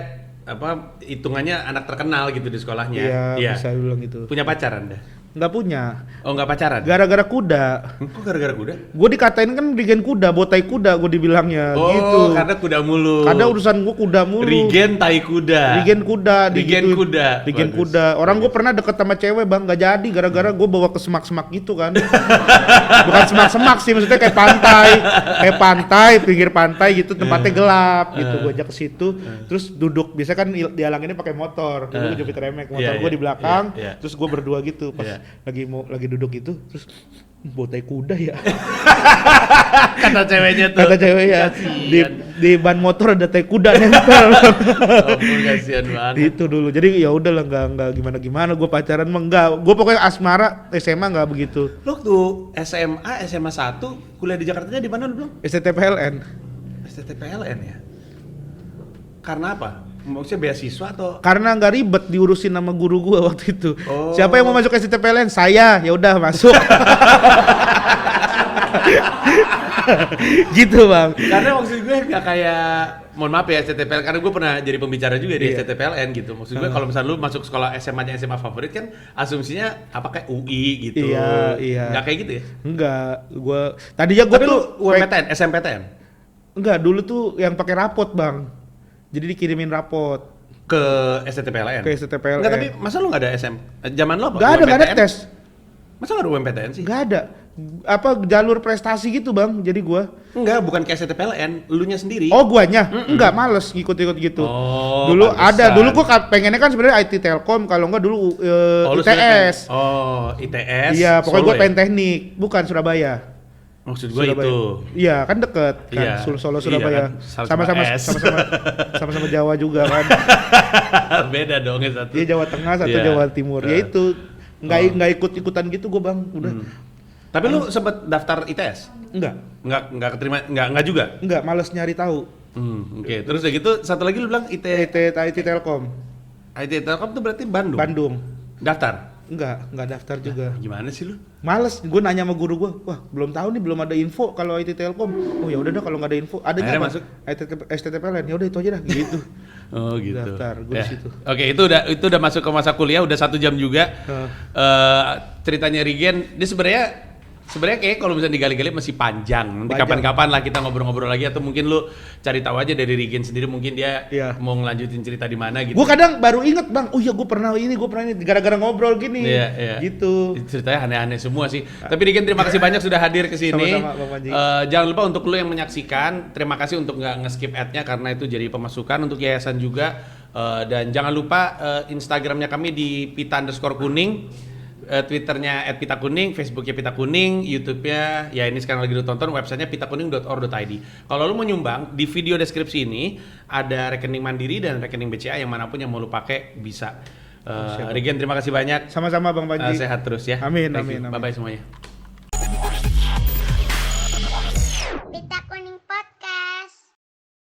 hitungannya anak terkenal gitu di sekolahnya. Iya, bisa bilang gitu. Punya pacar Anda? Nggak punya. Oh, nggak pacaran? Gara-gara kuda. Kok gara-gara kuda? Gue dikatain kan Regen kuda, botai kuda gue dibilangnya Oh, gitu. karena kuda mulu. Karena urusan gue kuda mulu. Regen tai kuda. Regen kuda, Regen digituin. kuda. Regen Bagus. kuda. Orang gue pernah deket sama cewek bang, nggak jadi gara-gara gue bawa ke semak-semak gitu kan. Bukan semak-semak sih, maksudnya kayak pantai, pinggir pantai gitu, tempatnya gelap gitu. Gue ajak ke situ, terus duduk. Biasa kan dialanginnya pakai motor. Dulu gue jepit remek, motor gue di belakang, terus gue berdua gitu. Pas lagi duduk gitu, terus botai kuda ya. Kata ceweknya tuh. Kata ceweknya di ban motor ada tai kuda nempel. Ampun, kasihan banget. Itu dulu. Jadi ya udahlah nggak gimana gue pacaran mah enggak. Gue pokoknya asmara SMA nggak begitu. Lo tuh SMA 1 kuliah di Jakarta di mana lu bilang? STPLN. STPLN ya. Karena apa? Maksudnya beasiswa atau? Karena nggak ribet diurusin sama guru gue waktu itu. Oh. Siapa yang mau masuk STPLN? Saya. Ya udah masuk. Gitu bang. Karena maksud gue nggak kayak, mohon maaf ya STPLN, karena gue pernah jadi pembicara juga di STPLN gitu. Maksud gue kalau misalnya lu masuk sekolah SMA-nya SMA favorit kan asumsinya apa kayak UI gitu. Iya. Nggak kayak gitu ya? Enggak. Gue tadinya gue Tapi tuh lu UMPTN, SMPTN? enggak, dulu tuh yang pakai rapot bang. Jadi dikirimin rapot Ke STPLN? ke STPLN. Enggak, tapi masa lu nggak ada zaman lo apa? Nggak ada UMPTN? tes. Masa nggak ada UMPTN sih? Nggak ada. Apa jalur prestasi gitu bang, jadi gua. Enggak, bukan ke STPLN, elunya sendiri. Oh guanya? Enggak, males ngikut-ngikut gitu. Oh, Dulu pantesan. ada, dulu gua pengennya kan sebenarnya IT Telkom, kalau enggak dulu lu ITS. ITS. Iya, pokoknya Solo gua ya? pengen teknik, bukan Surabaya. Maksud gue Surabaya. itu. Iya, kan deket kan, Iya. Solo Iya Surabaya. kan, sama-sama S. Sama-sama Jawa juga kan. Beda dong ya satu. Dia Jawa Tengah, satu Iya. Jawa Timur. Ya itu nggak ikut-ikutan gitu gua bang, udah. Tapi lu sempet daftar ITS? Enggak keterima, enggak juga? Enggak, males nyari tahu. Oke. Terus udah gitu satu lagi lu bilang IT Telkom, IT Telkom tuh berarti Bandung. Bandung. Daftar? Enggak daftar juga. Gimana sih lu? Males, gue nanya sama guru gue, wah belum tahu nih, belum ada info kalau IT Telkom. Oh ya udah dah, kalau nggak ada info, ada Akhirnya nggak masuk? STPLN? Ya udah itu aja dah, gitu. Oh gitu. Daftar, gue di situ. Oke, itu udah masuk ke masa kuliah, udah 1 jam juga. Ceritanya Regen, dia sebenarnya kayak kalau misalnya digali-gali masih panjang. Nanti kapan-kapan lah kita ngobrol-ngobrol lagi, atau mungkin lu cari tahu aja dari Regen sendiri, mungkin dia mau ngelanjutin cerita di mana gitu. Gue kadang baru inget bang, oh iya gue pernah ini, gara-gara ngobrol gini. Iya. Gitu. Ceritanya aneh-aneh semua sih. Tapi Regen, terima kasih banyak sudah hadir ke sini. Sama-sama, Bang Panji. Jangan lupa untuk lu yang menyaksikan, terima kasih untuk nggak nge-skip ad-nya karena itu jadi pemasukan untuk yayasan juga. Dan jangan lupa Instagramnya kami di pita_kuning. Twitternya @pitakuning, Facebooknya Pita Kuning, YouTube-nya ya ini sekarang lagi ditonton, websitenya pitakuning.or.id. Kalau lu mau nyumbang, di video deskripsi ini ada rekening Mandiri dan rekening BCA yang manapun yang mau lu pakai bisa. Regen, terima kasih banyak. Sama-sama Bang Panji. Sehat terus ya. Amin, Thank you. amin. Bye-bye semuanya.